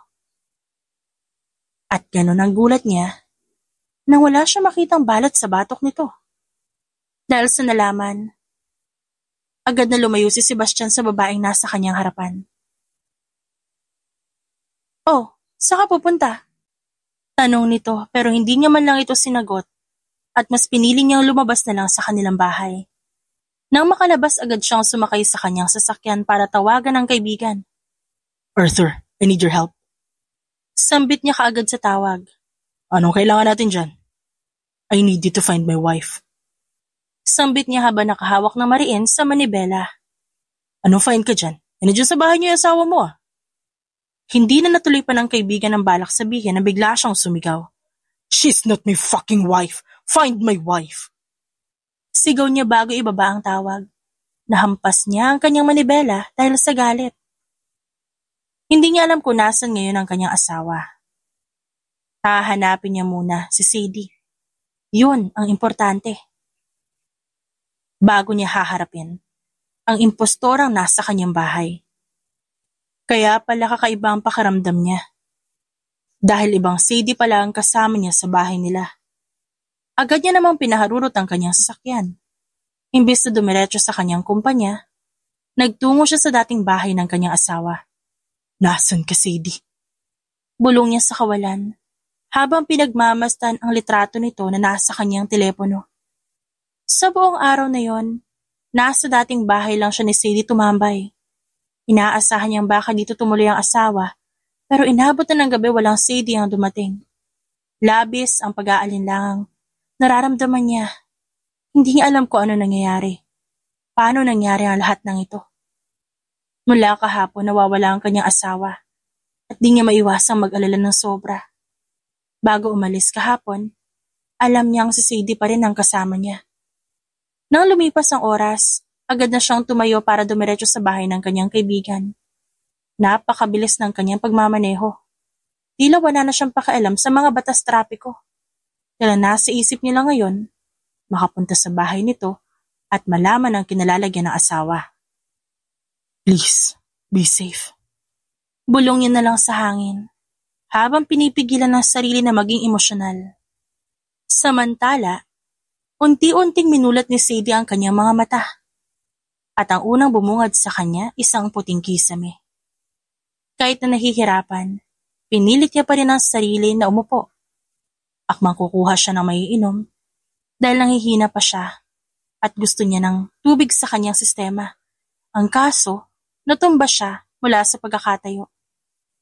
A: At ganun ang gulat niya nang wala siya makitang balat sa batok nito. Dahil sa nalaman, agad na lumayo si Sebastian sa babaeng nasa kanyang harapan. "Oh, saan ka pupunta?" Tanong nito pero hindi niya man lang ito sinagot at mas pinili niyang lumabas na lang sa kanilang bahay. Nang makalabas agad siyang sumakay sa kanyang sasakyan para tawagan ang kaibigan. "Arthur, I need your help." Sambit niya kaagad sa tawag. "Anong kailangan natin dyan?" "I need you to find my wife." Sambit niya habang nakahawak ng mariin sa manibela. "Anong find ka dyan? Nandiyan sa bahay niyo yung asawa mo ah." Hindi na natuloy pa ng kaibigan ang balak sabihin na bigla siyang sumigaw. "She's not my fucking wife! Find my wife!" Sigaw niya bago ibaba ang tawag. Nahampas niya ang kanyang manibela dahil sa galit. Hindi niya alam kung nasan ngayon ang kanyang asawa. Hahanapin niya muna si Sadie. Yun ang importante. Bago niya haharapin ang impostorang nasa kanyang bahay. Kaya pala kakaiba ang pakiramdam niya. Dahil ibang Sadie pala ang kasama niya sa bahay nila. Agad niya namang pinaharurot ang kanyang sasakyan. Imbes na dumiretso sa kanyang kumpanya, nagtungo siya sa dating bahay ng kanyang asawa. "Nasaan ka, Sadie?" Bulong niya sa kawalan, habang pinagmamasdan ang litrato nito na nasa kanyang telepono. Sa buong araw na yon, nasa dating bahay lang siya ni Sadie tumambay. Inaasahan niyang baka dito tumuloy ang asawa, pero inabot na ng gabi walang Sadie ang dumating. Labis ang pag-aalinlangang nararamdaman niya. Hindi niya alam kung ano nangyayari. Paano nangyari ang lahat ng ito? Mula kahapon nawawala ang kanyang asawa at di niya maiwasang mag-alala ng sobra. Bago umalis kahapon, alam niyang si Sadie pa rin ang kasama niya. Nang lumipas ang oras, agad na siyang tumayo para dumiretso sa bahay ng kanyang kaibigan. Napakabilis ng kanyang pagmamaneho. Tila wala na siyang pakialam sa mga batas trapiko. Tila nasa isip niya lang ngayon, makapunta sa bahay nito at malaman ang kinalalagyan ng asawa. "Please, be safe." Bulong niya na lang sa hangin, habang pinipigilan ng sarili na maging emosyonal. Samantala, unti-unting minulat ni Sadie ang kanyang mga mata. At ang unang bumungad sa kanya, isang puting kisame. Kahit na nahihirapan, pinilit niya pa rin ang sarili na umupo. Akmang kukuha siya ng maiinom dahil nanghihina pa siya at gusto niya ng tubig sa kanyang sistema. Ang kaso, natumba siya mula sa pagkakatayo.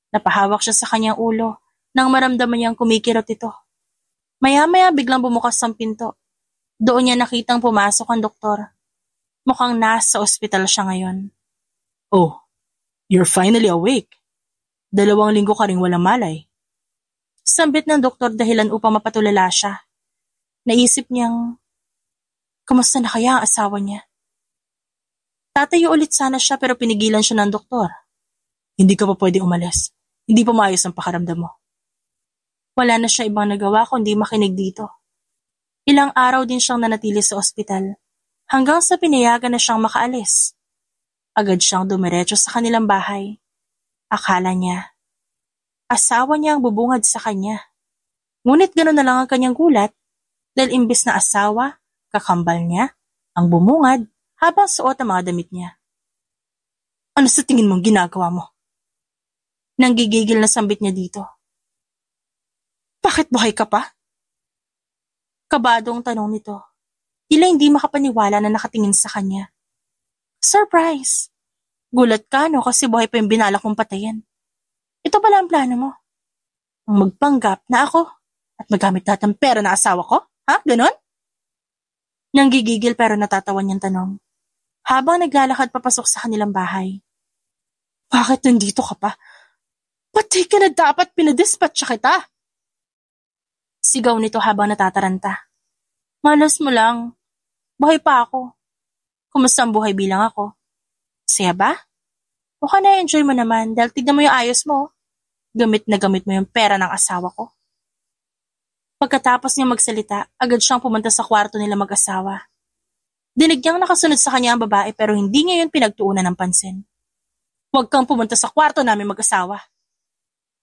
A: Napahawak siya sa kanyang ulo nang maramdaman niyang kumikirot ito. Maya-maya biglang bumukas ang pinto. Doon niya nakitang pumasok ang doktor. Mukhang nasa ospital siya ngayon.
B: Oh, you're finally awake. 2 linggo ka ring walang malay.
A: Sambit ng doktor dahilan upang mapatulala siya. Naisip niyang, kamusta na kaya ang asawa niya? Tatayo ulit sana siya pero pinigilan siya ng doktor.
B: Hindi ka pa pwede umalis. Hindi pa maayos ang pakaramdam mo.
A: Wala na siya ibang nagawa kundi makinig dito. Ilang araw din siyang nanatili sa ospital hanggang sa pinayagan na siyang makaalis. Agad siyang dumiretso sa kanilang bahay. Akala niya, asawa niya ang bubungad sa kanya. Ngunit gano'n na lang ang kanyang gulat dahil imbes na asawa, kakambal niya, ang bumungad habang suot ang mga damit niya.
B: Ano sa tingin mong ginagawa mo?
A: Nanggigigil na sambit niya dito.
B: Bakit buhay ka pa?
A: Kabado ang tanong nito. Tila hindi makapaniwala na nakatingin sa kanya. Surprise! Gulat ka no kasi buhay pa yung binalak kong patayin. Ito pala ang plano mo. Ang magpanggap na ako at magamit lahat ng pera na asawa ko? Ha? Ganon? Nanggigigil pero natatawa niyang tanong. Habang naglalakad papasok sa kanilang bahay.
B: Bakit nandito ka pa? Patay ka na dapat pinadispatcha kita.
A: Sigaw nito habang natataranta. Malas mo lang. Buhay pa ako. Kumusta ang buhay bilang ako? Saya ba? Mukhang na-enjoy mo naman dahil tignan mo yung ayos mo. Gamit na gamit mo yung pera ng asawa ko. Pagkatapos niya magsalita, agad siyang pumunta sa kwarto nila mag-asawa. Dinig niyang nakasunod sa kanya ang babae pero hindi niya yun pinagtuunan ng pansin. Huwag kang pumunta sa kwarto namin mag-asawa.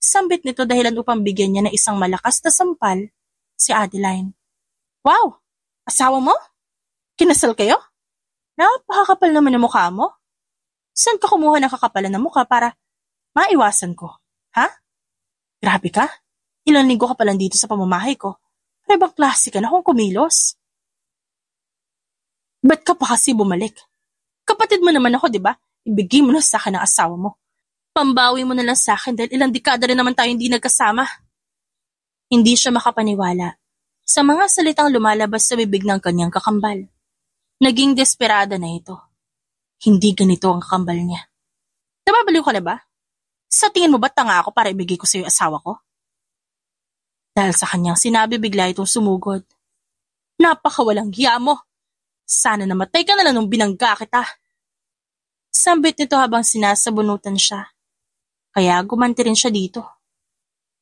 A: Sambit nito dahilan upang bigyan niya ng isang malakas na sampal si Adeline. Wow! Asawa mo? Kinasal kayo? Napakakapal naman ang mukha mo. Saan ka kumuha ng kakapalan ng mukha para maiwasan ko? Ha? Grabe ka. Ilang linggo ka pa lang dito sa pamamahay ko. Pero ibang klase ka na kung kumilos. Ba't ka pa kasi bumalik? Kapatid mo naman ako, di ba? Ibigay mo na sa akin ang asawa mo. Pambawi mo na lang sa akin dahil ilang dekada rin naman tayo hindi nagkasama. Hindi siya makapaniwala sa mga salitang lumalabas sa bibig ng kanyang kakambal. Naging desperada na ito. Hindi ganito ang kakambal niya. Nababaliw ka na ba? Sa tingin mo ba tanga ako para ibigay ko sa iyo asawa ko? Dahil sa kanyang sinabi bigla itong sumugod. Napakawalang hiya mo. Sana namatay ka na lang nung binangga kita. Sambit nito habang sinasabunutan siya. Kaya gumanti rin siya dito.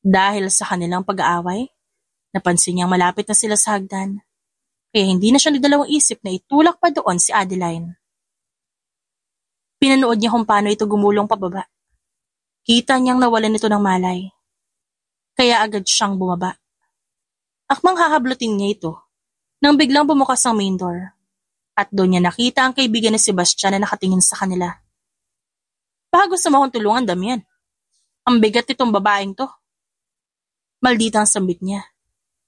A: Dahil sa kanilang pag-aaway, napansin niyang malapit na sila sa hagdan. Kaya hindi na siya nagdalawang isip na itulak pa doon si Adeline. Pinanood niya kung paano ito gumulong pababa. Kita niyang nawalan ito ng malay. Kaya agad siyang bumaba. Akmang hahablutin niya ito nang biglang bumukas ang main door. At doon niya nakita ang kaibigan ni Sebastian na nakatingin sa kanila. Baka gusto mo akong tulungan, Damian. Ang bigat itong babaeng to. Maldita ang sambit niya.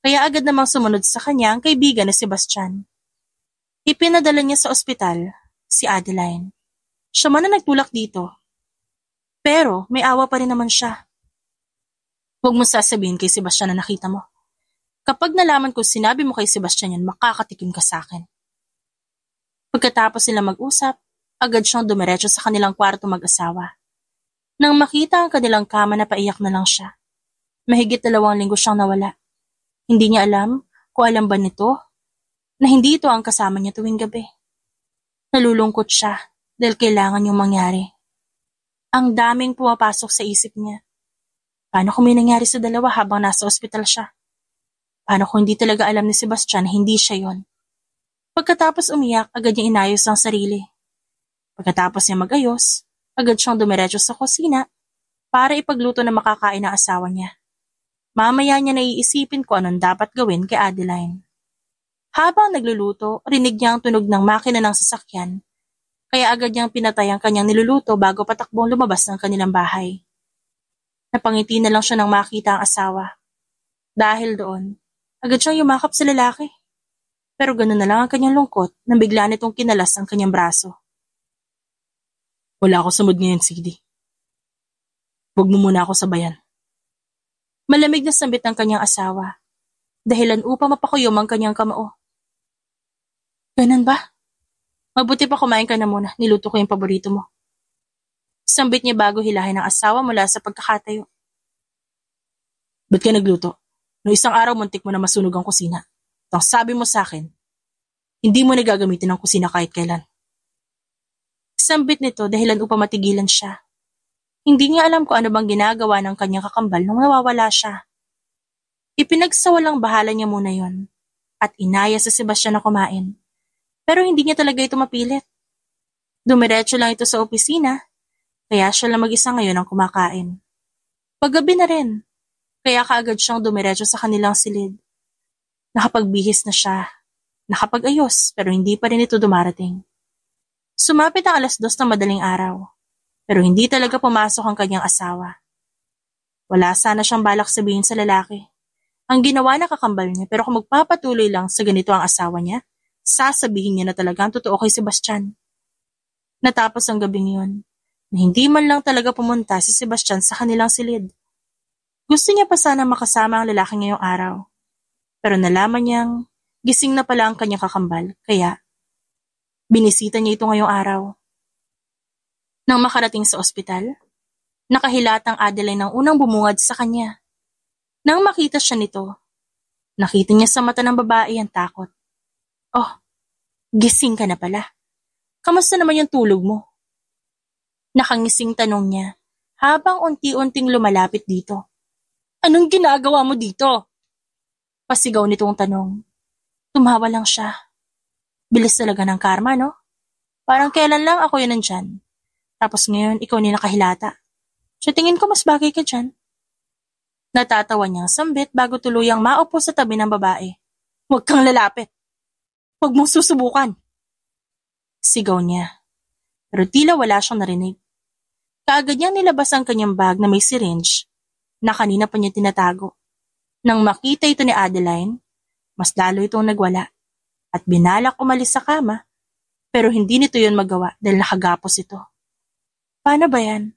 A: Kaya agad namang sumunod sa kanya ang kaibigan ni Sebastian. Ipinadala niya sa ospital si Adeline. Siya man na nagtulak dito. Pero may awa pa rin naman siya. Huwag mo sasabihin kay Sebastian na nakita mo. Kapag nalaman ko sinabi mo kay Sebastian yan, makakatikim ka sa akin. Pagkatapos nila mag-usap, agad siyang dumiretso sa kanilang kwarto mag-asawa. Nang makita ang kanilang kama na paiyak na lang siya. Mahigit 2 linggo siyang nawala. Hindi niya alam kung alam ba nito na hindi ito ang kasama niya tuwing gabi. Nalulungkot siya dahil kailangan yung mangyari. Ang daming pumapasok sa isip niya. Paano kung may nangyari sa dalawa habang nasa ospital siya? Paano kung hindi talaga alam ni Sebastian na hindi siya yon? Pagkatapos umiyak, agad niya inayos ang sarili. Pagkatapos niya mag-ayos, agad siyang dumiretso sa kusina para ipagluto na makakain ng asawa niya. Mamaya niya naiisipin kung anong dapat gawin kay Adeline. Habang nagluluto, rinig niya ang tunog ng makina ng sasakyan, kaya agad niyang pinatay ang kanyang niluluto bago patakbong lumabas ng kanilang bahay. Napangiti na lang siya nang makita ang asawa. Dahil doon, Agad siyang yumakap sa lalaki. Pero gano'n na lang ang kanyang lungkot nang bigla nitong kinalas ang kanyang braso.
B: Wala ako sa mood ngayon, CD. Huwag mo muna ako sabayan.
A: Malamig na sambit ng kanyang asawa. Dahilan upang mapakuyom ang kanyang kamao. Ganun ba? Mabuti pa kumain ka na muna, niluto ko yung paborito mo. Sambit niya bago hilahin ang asawa mula sa pagkakatayo.
B: Ba't ka nagluto? Noong isang araw muntik mo na masunog ang kusina. Tapos sabi mo sa akin, hindi mo nagagamitin ang kusina kahit kailan.
A: Sambit nito dahilan upang matigilan siya. Hindi niya alam kung ano bang ginagawa ng kanyang kakambal nung nawawala siya. Ipinagsawalang bahala niya muna yon at inaya sa Sebastian na kumain. Pero hindi niya talaga ito mapilit. Dumiretso lang ito sa opisina, kaya siya lang mag-isa ngayon ang kumakain. Paggabi na rin, kaya kaagad siyang dumiretso sa kanilang silid. Nakapagbihis na siya, nakapag-ayos pero hindi pa rin ito dumarating. Sumapit ang 2:00 ng madaling araw, pero hindi talaga pumasok ang kanyang asawa. Wala sana siyang balak sabihin sa lalaki ang ginawa na kakambal niya, pero kung magpapatuloy lang sa ganito ang asawa niya, sasabihin niya na talaga ang totoo kay Sebastian. Natapos ang gabing yun, na hindi man lang talaga pumunta si Sebastian sa kanilang silid. Gusto niya pa sana makasama ang lalaki ngayong araw, pero nalaman niyang gising na pala ang kanyang kakambal, kaya binisita niya ito ngayong araw. Nang makarating sa ospital, nakahilatang Adeline ang unang bumungad sa kanya. Nang makita siya nito, nakita niya sa mata ng babae ang takot. Oh, gising ka na pala. Kamusta naman yung tulog mo? Nakangising tanong niya habang unti-unting lumalapit dito. Anong ginagawa mo dito? Pasigaw nitong tanong. Tumawa lang siya. Bilis talaga ng karma, no? Parang kailan lang ako yun nandyan. Tapos ngayon, ikaw ni nakahilata. Sa tingin ko mas bagay ka dyan. Natatawa niyang sambit bago tuluyang maupo sa tabi ng babae. Huwag kang lalapit. Huwag mong susubukan. Sigaw niya. Pero tila wala siyang narinig. Kaagad niyang nilabas ang kanyang bag na may syringe na kanina pa niya tinatago. Nang makita ito ni Adeline, mas lalo itong nagwala at binalak umalis sa kama, pero hindi nito yun magawa dahil nakagapos ito. Paano ba yan?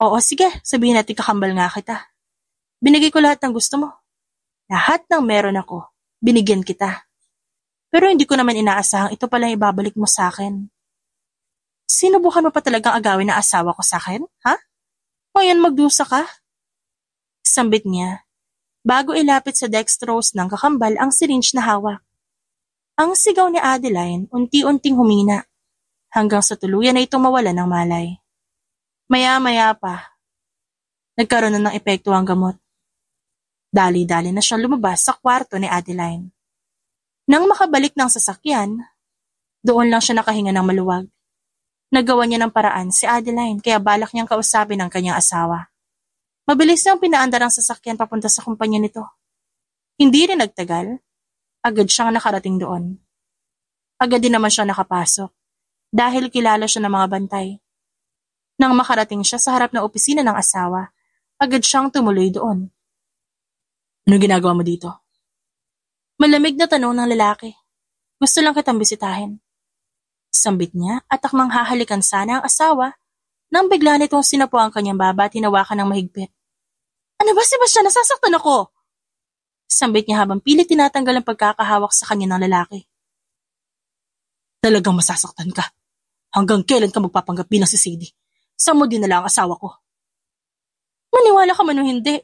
A: Oo, sige, sabihin natin kakambal nga kita. Binigay ko lahat ng gusto mo. Lahat ng meron ako, binigyan kita. Pero hindi ko naman inaasahang ito pala ibabalik mo sa akin. Sinubukan mo pa talagang agawin na asawa ko sa akin, ha? Ngayon magdusa ka? Sambit niya, bago ilapit sa dextrose ng kakambal ang syringe na hawak. Ang sigaw ni Adeline unti-unting humina, hanggang sa tuluyan na itong mawala ng malay. Maya-maya pa, nagkaroon na ng epekto ang gamot. Dali-dali na siyang lumabas sa kwarto ni Adeline. Nang makabalik ng sasakyan, doon lang siya nakahinga ng maluwag. Nagawa niya ng paraan si Adeline kaya balak niyang kausapin ang kanyang asawa. Mabilis niyang pinaandar ang sasakyan papunta sa kumpanya nito. Hindi rin nagtagal, agad siyang nakarating doon. Agad din naman siya nakapasok dahil kilala siya ng mga bantay. Nang makarating siya sa harap ng opisina ng asawa, agad siyang tumuloy doon.
B: Anong ginagawa mo dito?
A: Malamig na tanong ng lalaki. Gusto lang kitang bisitahin. Sambit niya at akmang hahalikan sana ang asawa nang bigla nitong sinapo ang kanyang baba at hinawakan ng mahigpit. Ano ba, Sebastian? Nasasaktan ako! Sambit niya habang pilit tinatanggal ang pagkakahawak sa kanya ng lalaki.
B: Talagang masasaktan ka. Hanggang kailan ka magpapanggap bilang si Sadie? Saan mo dinala ang asawa ko?
A: Maniwala ka man o hindi.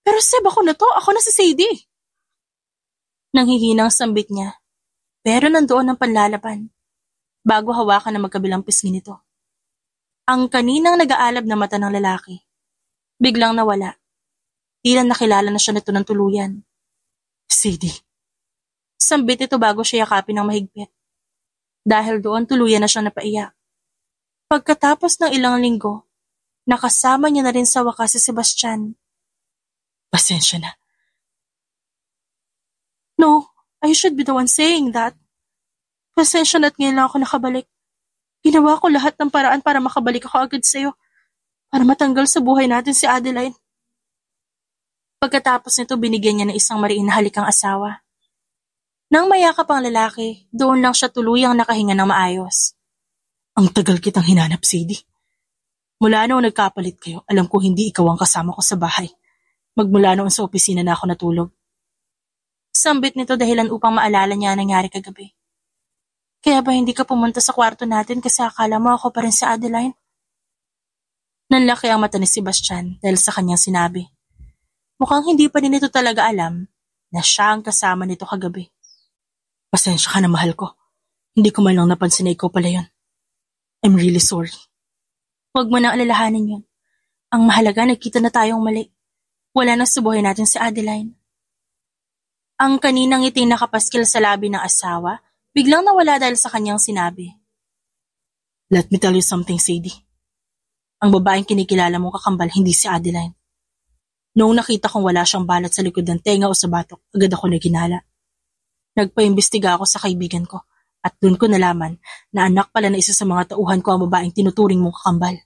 A: Pero Seb, ako na to. Ako na si Sadie. Nanghihinang sambit niya. Pero nandoon ang panlalaban. Bago hawakan ng magkabilang pisngi nito. Ang kaninang nag-aalab na mata ng lalaki. Biglang nawala. Tila nakilala na siya nito ng tuluyan.
B: Sadie.
A: Sambit ito bago siya yakapin ng mahigpit. Dahil doon tuluyan na siyang napaiyak. Pagkatapos ng ilang linggo, nakasama niya na rin sa wakas si Sebastian.
B: Pasensya na.
A: No, I should be the one saying that. Pasensya na't ngayon lang ako nakabalik. Ginawa ko lahat ng paraan para makabalik ako agad sa'yo. Para matanggal sa buhay natin si Adeline. Pagkatapos nito binigyan niya ng isang mariin na halik ang asawa. Nang mayakap ang lalaki, doon lang siya tuluyang nakahinga ng maayos.
B: Ang tagal kitang hinanap, Sadie. Mula noong nagkapalit kayo, alam ko hindi ikaw ang kasama ko sa bahay. Magmula noon sa opisina na ako natulog.
A: Sambit nito dahilan upang maalala niya ang nangyari kagabi. Kaya ba hindi ka pumunta sa kwarto natin kasi akala mo ako pa rin si Adeline? Nanlaki ang mata ni Sebastian dahil sa kanyang sinabi. Mukhang hindi pa din ito talaga alam na siya ang kasama nito kagabi.
B: Pasensya ka na, mahal ko. Hindi ko man lang napansin na ikaw pala yun. I'm really sorry.
A: Huwag mo nang alalahanin yun. Ang mahalaga, nagkita na tayong mali. Wala nang subuhin natin si Adeline. Ang kaninang ngiting nakapaskil sa labi ng asawa, biglang nawala dahil sa kanyang sinabi.
B: Let me tell you something, Sadie. Ang babaeng kinikilala mong kakambal, hindi si Adeline. Noong nakita kong wala siyang balat sa likod ng tenga o sa batok, agad ako naginala. Nagpaimbestiga ako sa kaibigan ko at doon ko nalaman na anak pala na isa sa mga tauhan ko ang babaeng tinuturing mong kakambal.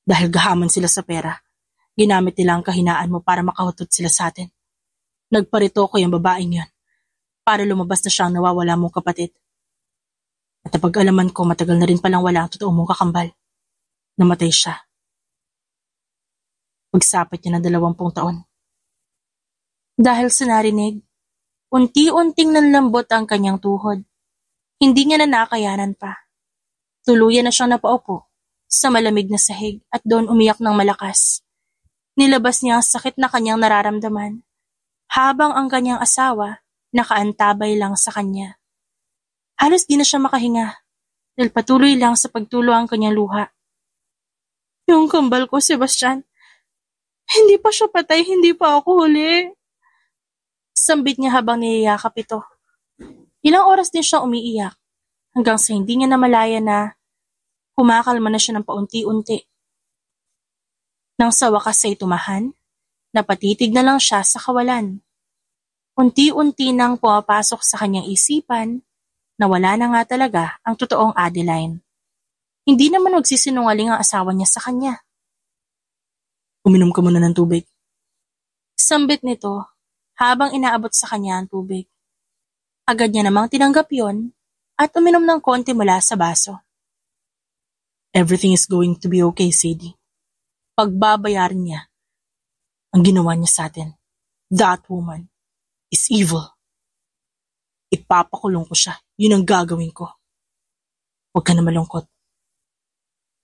B: Dahil gahaman sila sa pera, ginamit nila ang kahinaan mo para makahutot sila sa atin. Nagparito ko yung babaeng yon para lumabas na siyang nawawala mong kapatid. At napag-alaman ko matagal na rin palang wala ang totoo mong kakambal. Namatay siya. Pagsapat niya na 20 taon.
A: Dahil sa narinig, unti-unting nanlambot ang kanyang tuhod. Hindi niya na nakayanan pa. Tuluyan na siyang napaupo sa malamig na sahig at doon umiyak ng malakas. Nilabas niya ang sakit na kanyang nararamdaman habang ang kanyang asawa nakaantabay lang sa kanya. Halos di na siya makahinga dahil patuloy lang sa pagtulo ang kanyang luha. Yung kambal ko, Sebastian, hindi pa siya patay, hindi pa ako huli. Sambit niya habang niyayakap ito. Ilang oras din siya umiiyak hanggang sa hindi niya namalaya na kumakalma na siya ng paunti-unti. Nang sa wakas ay tumahan, napatitig na lang siya sa kawalan. Unti-unti nang pumapasok sa kanyang isipan na wala na nga talaga ang totoong Adeline. Hindi naman magsisinungaling ang asawa niya sa kanya.
B: Uminom ka muna ng tubig.
A: Sambit nito habang inaabot sa kanya ang tubig. Agad niya namang tinanggap yon at uminom ng konti mula sa baso.
B: Everything is going to be okay, Sadie. Pagbabayaran niya ang ginawa niya sa atin. That woman is evil. Ipapakulong ko siya. Yun ang gagawin ko. Huwag ka na malungkot.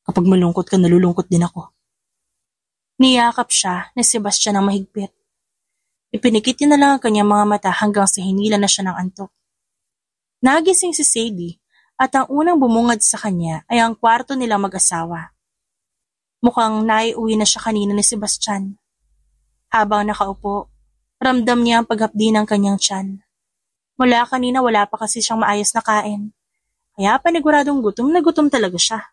B: Kapag malungkot ka, nalulungkot din ako.
A: Niyakap siya ni Sebastian ng mahigpit. Ipinikit niya na lang ang kanyang mga mata hanggang sa hinila na siya ng antok. Nagising si Sadie at ang unang bumungad sa kanya ay ang kwarto nilang mag-asawa. Mukhang naiuwi na siya kanina ni Sebastian. Habang nakaupo, ramdam niya ang paghapdi ng kanyang tiyan. Mula kanina wala pa kasi siyang maayos na kain. Kaya paniguradong gutom na gutom talaga siya.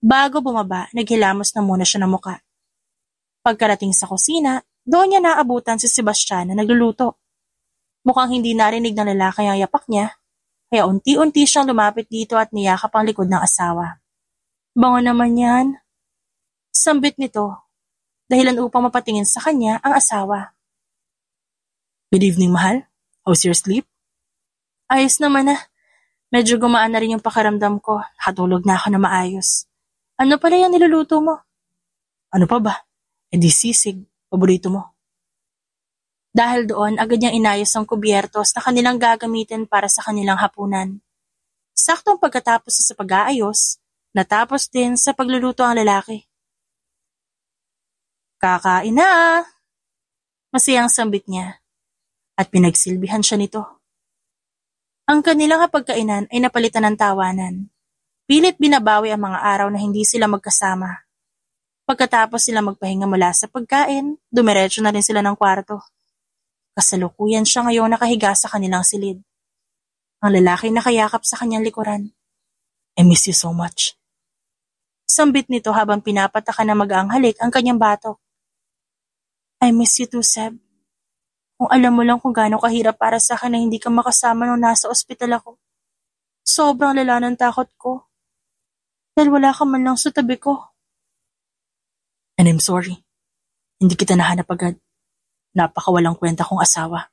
A: Bago bumaba, naghilamos na muna siya ng muka. Pagkarating sa kusina, doon niya naabutan si Sebastian na nagluluto. Mukhang hindi narinig ng lalaki ang yapak niya, kaya unti-unti siyang lumapit dito at niyakap ang likod ng asawa. Bango naman yan. Sambit nito, dahilan upang mapatingin sa kanya ang asawa.
B: Good evening, mahal. How's your sleep?
A: Ayos naman na. Medyo gumaan na rin yung pakiramdam ko. Nakatulog na ako na maayos. Ano pala yung niluluto mo?
B: Ano pa ba? E di sisig. Paborito mo.
A: Dahil doon, agad niyang inayos ang kubyertos na kanilang gagamitin para sa kanilang hapunan. Saktong pagkatapos sa pag-aayos, natapos din sa pagluluto ang lalaki. Kakain na! Masayang sambit niya. At pinagsilbihan siya nito. Ang kanilang hapagkainan ay napalitan ng tawanan. Pilit binabawi ang mga araw na hindi sila magkasama. Pagkatapos sila magpahinga mula sa pagkain, dumiretso na rin sila ng kwarto. Kasalukuyan siya ngayon nakahiga sa kanilang silid. Ang lalaki nakayakap sa kanyang likuran.
B: I miss you so much.
A: Sambit nito habang pinapataka na mag-aang halik ang kanyang batok. I miss you too, Seb. Kung alam mo lang kung gaano kahirap para sa akin na hindi ka makasama nung nasa ospital ako. Sobrang lala ng takot ko. Dahil wala ka man lang sa tabi ko.
B: And I'm sorry. Hindi kita nahanap agad. Napakawalang kwenta kong asawa.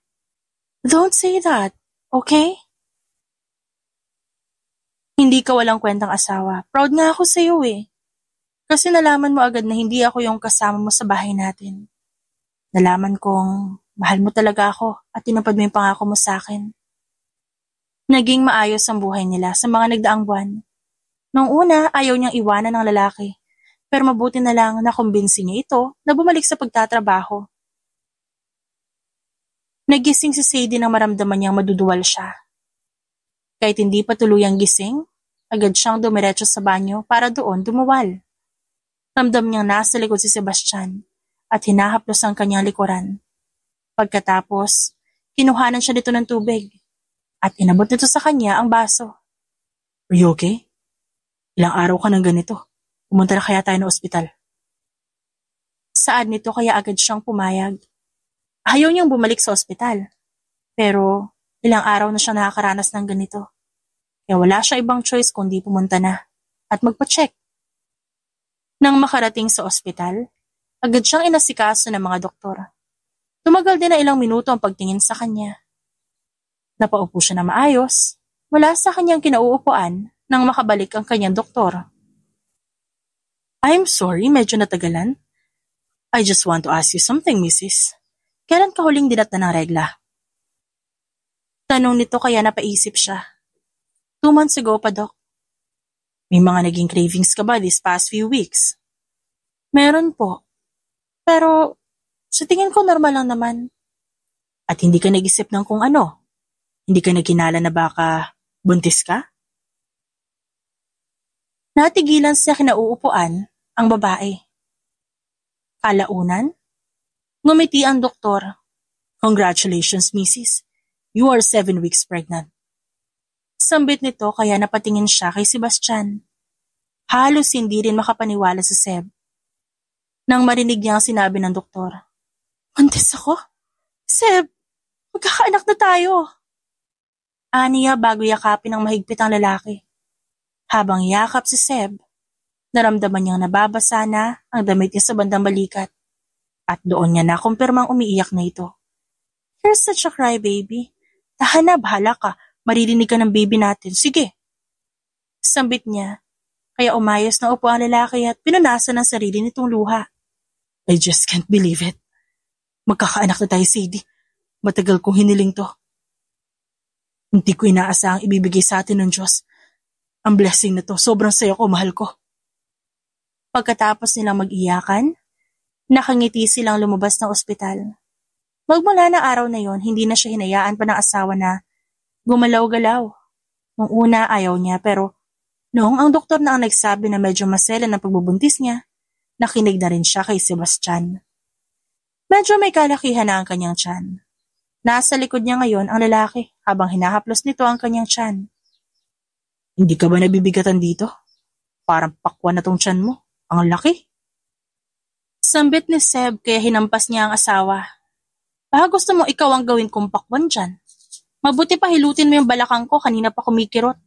A: Don't say that, okay? Hindi ka walang kwentang asawa. Proud nga ako sa'yo eh. Kasi nalaman mo agad na hindi ako yung kasama mo sa bahay natin. Nalaman kong mahal mo talaga ako at tinupad mo yung pangako mo sa akin. Naging maayos ang buhay nila sa mga nagdaang buwan. Noong una, ayaw niyang iwanan ng lalaki. Pero mabuti na lang na kumbinsi niya ito na bumalik sa pagtatrabaho. Nagising si Sadie nang maramdaman niyang maduduwal siya. Kahit hindi pa tuluyang gising, agad siyang dumiretso sa banyo para doon dumuwal. Ramdam niyang nasa likod si Sebastian at hinahaplos ang kanyang likuran. Pagkatapos, kinuhanan siya nito ng tubig at inabot nito sa kanya ang baso.
B: Are you okay? Ilang araw ka nang ganito. Pumunta na kaya tayo ng ospital.
A: Saad nito kaya agad siyang pumayag. Ayaw niyang bumalik sa ospital. Pero ilang araw na siya nakakaranas ng ganito. Kaya wala siya ibang choice kundi pumunta na at magpa-check. Nang makarating sa ospital, agad siyang inasikaso ng mga doktor. Tumagal din na ilang minuto ang pagtingin sa kanya. Napaupo siya na maayos, mula sa kanyang kinauupuan nang makabalik ang kanyang doktor.
B: I'm sorry, medyo natagalan. I just want to ask you something, Mrs. Kailan ka huling dinatnan ng regla?
A: Tanong nito kaya napaisip siya. 2 months ago pa, Dok.
B: May mga naging cravings ka ba these past few weeks?
A: Meron po. Pero sa tingin ko normal lang naman.
B: At hindi ka nag-isip ng kung ano? Hindi ka nagkinala na baka buntis ka?
A: Natigilan sa kinauupuan ang babae. Kalaunan, ngumiti ang doktor.
B: Congratulations, Mrs. You are 7 weeks pregnant.
A: Sambit nito kaya napatingin siya kay Sebastian. Halos hindi rin makapaniwala si Seb. Nang marinig niya ang sinabi ng doktor. Buntis ako? Seb, magkakaanak na tayo. Aniya bago yakapin ng mahigpit ang lalaki. Habang yakap si Seb, naramdaman niyang nababasa na ang damit niya sa bandang balikat. At doon niya nakumpirmang umiiyak na ito. You're such a crybaby. Tahan na, bahala ka. Maririnig ka ng baby natin. Sige. Sambit niya, kaya umayos na upo ang lalaki at pinunasan ang sarili nitong luha.
B: I just can't believe it. Magkakaanak na tayo, Sadie. Matagal kong hiniling to. Hindi ko inaasahang ibibigay sa atin ng Diyos. Ang blessing na to, sobrang saya ko, mahal ko.
A: Pagkatapos nilang mag-iyakan, nakangiti silang lumabas ng ospital. Magmula na araw na yon, hindi na siya hinayaan pa ng asawa na gumalaw-galaw. Nung una ayaw niya pero noong ang doktor na ang nagsabi na medyo maselan ang pagbubuntis niya, nakinig na rin siya kay Sebastian. Medyo may kalakihan na ang kanyang tiyan. Nasa likod niya ngayon ang lalaki habang hinahaplos nito ang kanyang tiyan.
B: Hindi ka ba nabibigatan dito? Parang pakwan na tong tiyan mo. Ang laki.
A: Sambit ni Seb kaya hinampas niya ang asawa. Baka gusto mo ikaw ang gawin kong pakwan dyan. Mabuti pa hilutin mo yung balakang ko, kanina pa kumikirot.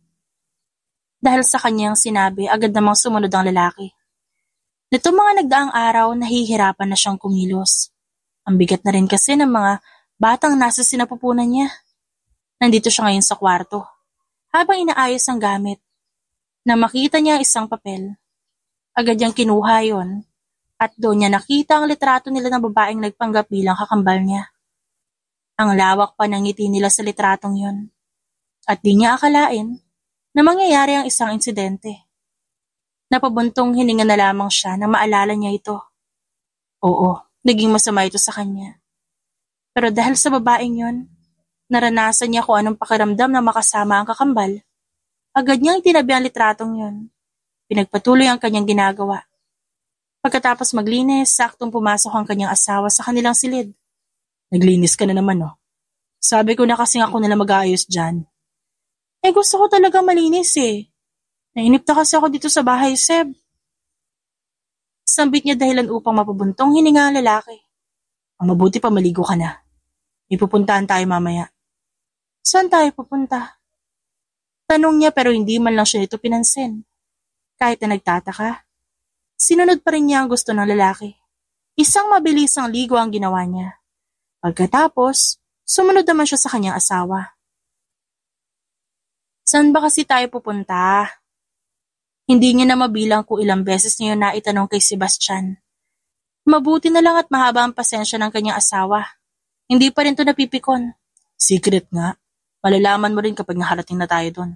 A: Dahil sa kanyang sinabi, agad namang sumunod ang lalaki. Nito mga nagdaang araw, nahihirapan na siyang kumilos. Ang bigat na rin kasi ng mga batang nasa sinapupunan niya. Nandito siya ngayon sa kwarto. Habang inaayos ang gamit, na makita niya ang isang papel. Agad niyang kinuha yon at doon niya nakita ang litrato nila ng babaeng nagpanggap bilang kakambal niya. Ang lawak pa ng ngiti nila sa litratong yon. At di niya akalain na mangyayari ang isang insidente. Napabuntong hininga na lamang siya na maalala niya ito. Oo, naging masama ito sa kanya. Pero dahil sa babaeng yon, naranasan niya kung anong pakiramdam na makasama ang kakambal. Agad niyang itinabi ang litratong yon. Pinagpatuloy ang kanyang ginagawa. Pagkatapos maglinis, saktong pumasok ang kanyang asawa sa kanilang silid.
B: Naglinis ka na naman, oh. Sabi ko na kasing ako nila mag-aayos dyan.
A: Gusto ko talaga malinis eh. Nainip na kasi ako dito sa bahay, Seb. Sambit niya dahilan upang mapabuntong hininga ang lalaki.
B: Ang mabuti pa maligo ka na. May pupuntahan tayo mamaya.
A: Saan tayo pupunta? Tanong niya pero hindi man lang siya nito pinansin. Kahit na nagtataka, sinunod pa rin niya ang gusto ng lalaki. Isang mabilisang ligo ang ginawa niya. Pagkatapos, sumunod naman siya sa kanyang asawa. Saan ba kasi tayo pupunta? Hindi niya na mabilang kung ilang beses niya yun naitanong kay Sebastian. Mabuti na lang at mahaba ang pasensya ng kanyang asawa. Hindi pa rin to napipikon. Secret nga. Malalaman mo rin kapag nakarating na tayo doon.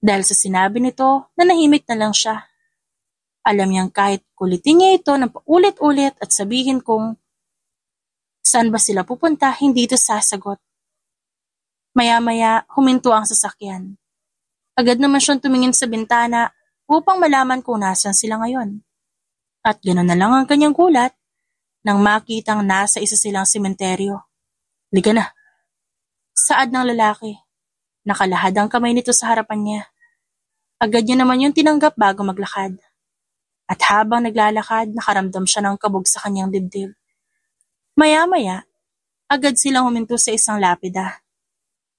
A: Dahil sa sinabi nito, nanahimik na lang siya. Alam niyang kahit kulitin niya ito ng paulit-ulit at sabihin kung saan ba sila pupunta, hindi ito sasagot. Maya-maya, huminto ang sasakyan. Agad naman siyang tumingin sa bintana upang malaman kung nasan sila ngayon. At gano'n na lang ang kanyang gulat nang makitang nasa isa silang sementeryo. Liga na. Saad ng lalaki. Nakalahad ang kamay nito sa harapan niya. Agad niya naman yung tinanggap bago maglakad. At habang naglalakad, nakaramdam siya ng kabog sa kanyang dibdib. Maya-maya, agad silang huminto sa isang lapida.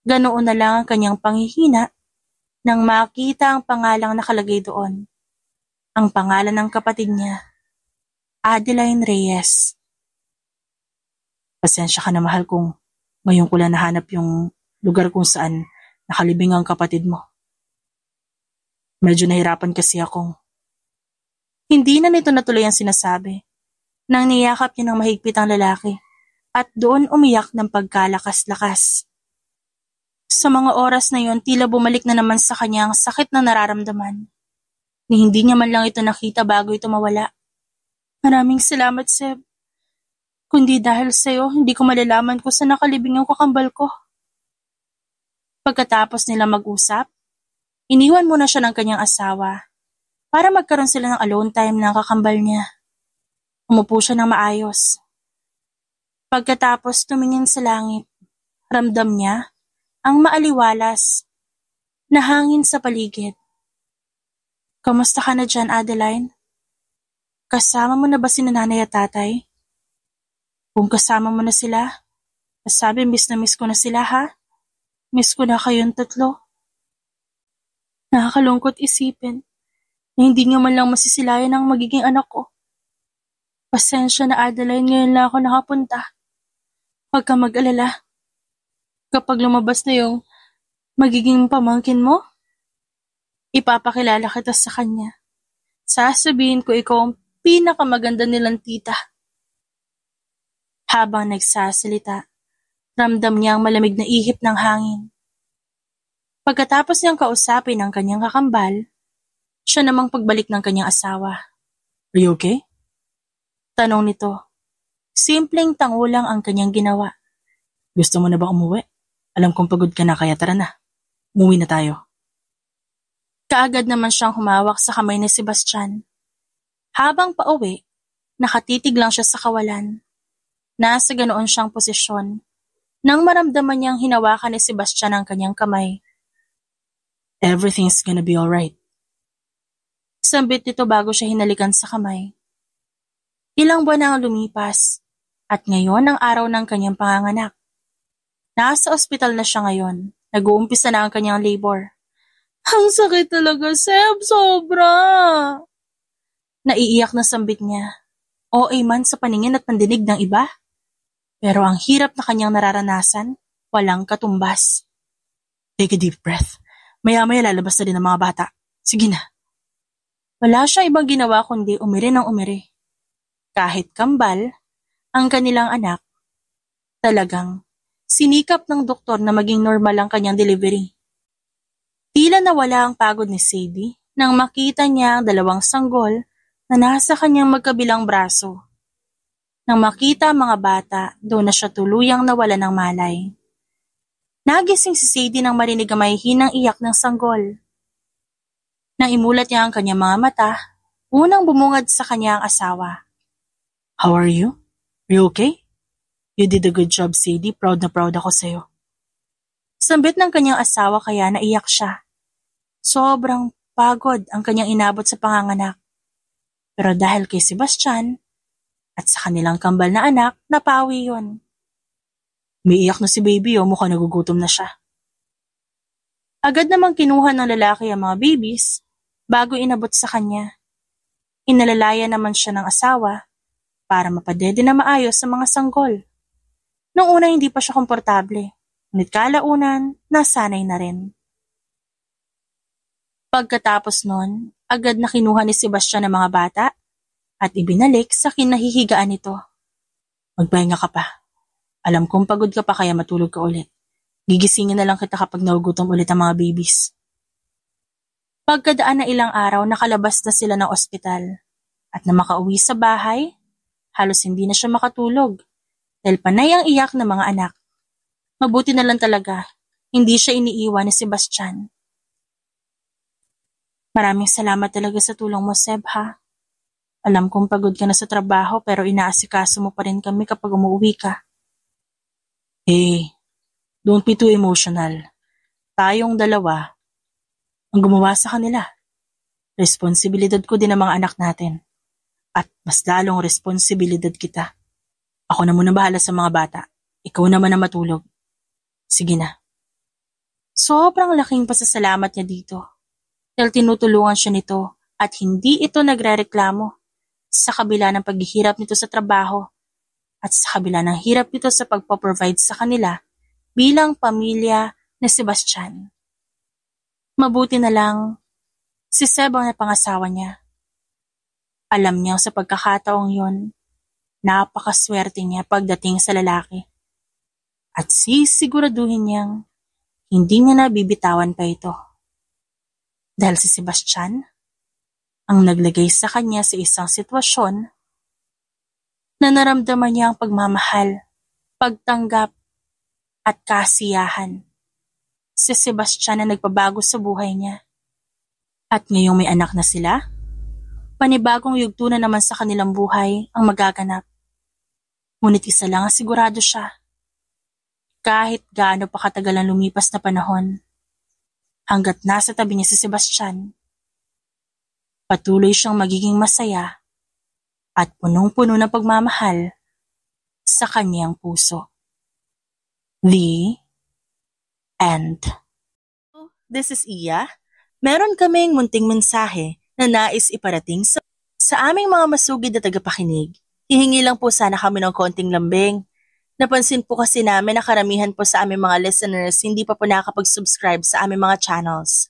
A: Ganoon na lang ang kanyang panghihina nang makita ang pangalang nakalagay doon. Ang pangalan ng kapatid niya, Adeline Reyes. Pasensya ka na mahal kung ngayon ko lang nahanap yung lugar kung saan nakalibing ang kapatid mo. Medyo nahirapan kasi akong. Hindi na nito natuloy ang sinasabi nang niyakap niya ng mahigpit ang lalaki at doon umiyak ng pagkalakas-lakas. Sa mga oras na yon, tila bumalik na naman sa kanya ang sakit na nararamdaman. Ni hindi niya man lang ito nakita bago ito mawala. Maraming salamat, Seb. Kundi dahil sa'yo, hindi ko malalaman kung saan nakalibing ang kakambal ko. Pagkatapos nila mag-usap, iniwan muna siya ng kanyang asawa para magkaroon sila ng alone time ng kakambal niya. Umupo siya ng maayos. Pagkatapos tumingin sa langit, ramdam niya ang maaliwalas na hangin sa paligid. Kamusta ka na dyan, Adeline? Kasama mo na ba si nanay at tatay? Kung kasama mo na sila, sabi miss na miss ko na sila ha? Miss ko na kayong tatlo. Nakakalungkot isipin na hindi nga man lang masisilayan ang magiging anak ko. Pasensya na Adeline, ngayon lang ako nakapunta. Huwag ka mag-alala. Kapag lumabas na yung magiging pamangkin mo, ipapakilala kita sa kanya. Sasabihin ko ikaw ang pinakamaganda nilang tita. Habang nagsasalita, ramdam niya ang malamig na ihip ng hangin. Pagkatapos niyang kausapin ang kanyang kakambal, siya namang pagbalik ng kanyang asawa. Are you okay? Tanong nito. Simpleng tango lang ang kanyang ginawa. Gusto mo na ba umuwi? Alam kong pagod ka na kaya tara na. Umuwi na tayo. Kaagad naman siyang humawak sa kamay ni Sebastian. Habang pauwi, nakatitig lang siya sa kawalan. Nasa ganoon siyang posisyon nang maramdaman niyang hinawakan ni Sebastian ang kanyang kamay. Everything's gonna be alright. Sambit nito bago siya hinalikan sa kamay. Ilang buwan na ang lumipas at ngayon ang araw ng kanyang panganganak. Nasa ospital na siya ngayon. Nag-uumpisa na ang kanyang labor. Ang sakit talaga, Seb. Sobra. Naiiyak na sambit niya. OA man sa paningin at pandinig ng iba. Pero ang hirap na kanyang nararanasan, walang katumbas. Take a deep breath. Maya-maya lalabas na din ang mga bata. Sige na. Wala siya ibang ginawa kundi umiri ng umiri. Kahit kambal, ang kanilang anak, talagang sinikap ng doktor na maging normal ang kanyang delivery. Tila nawala ang pagod ni Sadie nang makita niya ang dalawang sanggol na nasa kanyang magkabilang braso. Nang makita ang mga bata, doon na siya tuluyang nawala ng malay. Nagising si Sadie nang marinig ang mahihinang iyak ng sanggol. Nang imulat niya ang kanyang mga mata, unang bumungad sa kanya ang asawa. How are you? Are you okay? You did a good job, Sadie. Proud na proud ako sa'yo. Sambit ng kanyang asawa kaya naiyak siya. Sobrang pagod ang kanyang inabot sa panganganak. Pero dahil kay Sebastian at sa kanilang kambal na anak, napawi yon. Umiiyak na si baby mukhang nagugutom na siya. Agad namang kinuha ng lalaki ang mga babies bago inabot sa kanya. Inalalaya naman siya ng asawa para mapadede na maayos sa mga sanggol. Noong una hindi pa siya komportable, ngunit kalaunan, nasanay na rin. Pagkatapos nun, agad na kinuha ni Sebastian ng mga bata at ibinalik sa kinahihigaan nito. Magpahinga ka pa. Alam kong pagod ka pa kaya matulog ka ulit. Gigisingin na lang kita kapag nagugutom ulit ang mga babies. Pagkadaan na ilang araw, nakalabas na sila ng ospital. At na makauwi sa bahay, halos hindi na siya makatulog dahil panay ang iyak ng mga anak. Mabuti na lang talaga, hindi siya iniiwan ni Sebastian. Maraming salamat talaga sa tulong mo, Seb, ha? Alam kong pagod ka na sa trabaho pero inaasikaso mo pa rin kami kapag umuwi ka. Hey, don't be too emotional. Tayong dalawa ang gumawa sa kanila. Responsibilidad ko din ang mga anak natin. At mas lalong responsibilidad kita. Ako na muna bahala sa mga bata. Ikaw naman ang matulog. Sige na. Sobrang laking pasasalamat niya dito. Dahil tinutulungan siya nito at hindi ito nagrereklamo sa kabila ng paghihirap nito sa trabaho at sa kabila ng hirap nito sa pagpaprovide sa kanila bilang pamilya ni Sebastian. Mabuti na lang si Seb ang napangasawa niya. Alam niya sa pagkakataong yon, napakaswerte niya pagdating sa lalaki. At sisiguraduhin niyang hindi niya na bibitawan pa ito. Dahil si Sebastian ang naglagay sa kanya sa isang sitwasyon na naramdaman niya ang pagmamahal, pagtanggap at kasiyahan. Si Sebastian na nagpabago sa buhay niya. At ngayong may anak na sila, panibagong yugto na naman sa kanilang buhay ang magaganap. Ngunit isa lang ang sigurado siya. Kahit gaano pa katagal ang lumipas na panahon, hanggat nasa tabi niya si Sebastian, patuloy siyang magiging masaya at punong-puno ng pagmamahal sa kanyang puso. The End. This is Iya. Meron kaming munting mensahe na nais iparating sa aming mga masugid na tagapakinig. Hihingi lang po sana kami ng konting lambing. Napansin po kasi namin na karamihan po sa aming mga listeners hindi pa po nakakapag-subscribe sa aming mga channels.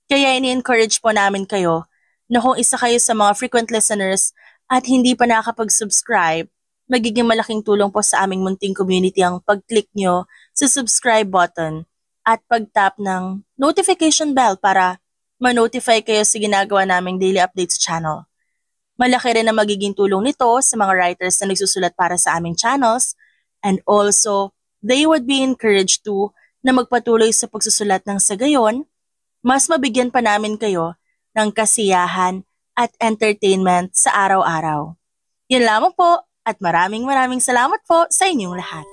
A: Kaya ini-encourage po namin kayo na kung isa kayo sa mga frequent listeners at hindi pa nakakapag-subscribe, magiging malaking tulong po sa aming munting community ang pag-click nyo sa subscribe button at pag-tap ng notification bell para ma-notify kayo sa ginagawa naming daily update sa channel. Malaki rin ang magiging tulong nito sa mga writers na nagsusulat para sa aming channels. And also, they would be encouraged to na magpatuloy sa pagsusulat ng sa gayon, mas mabigyan pa namin kayo ng kasiyahan at entertainment sa araw-araw. Yan lamang po at maraming salamat po sa inyong lahat.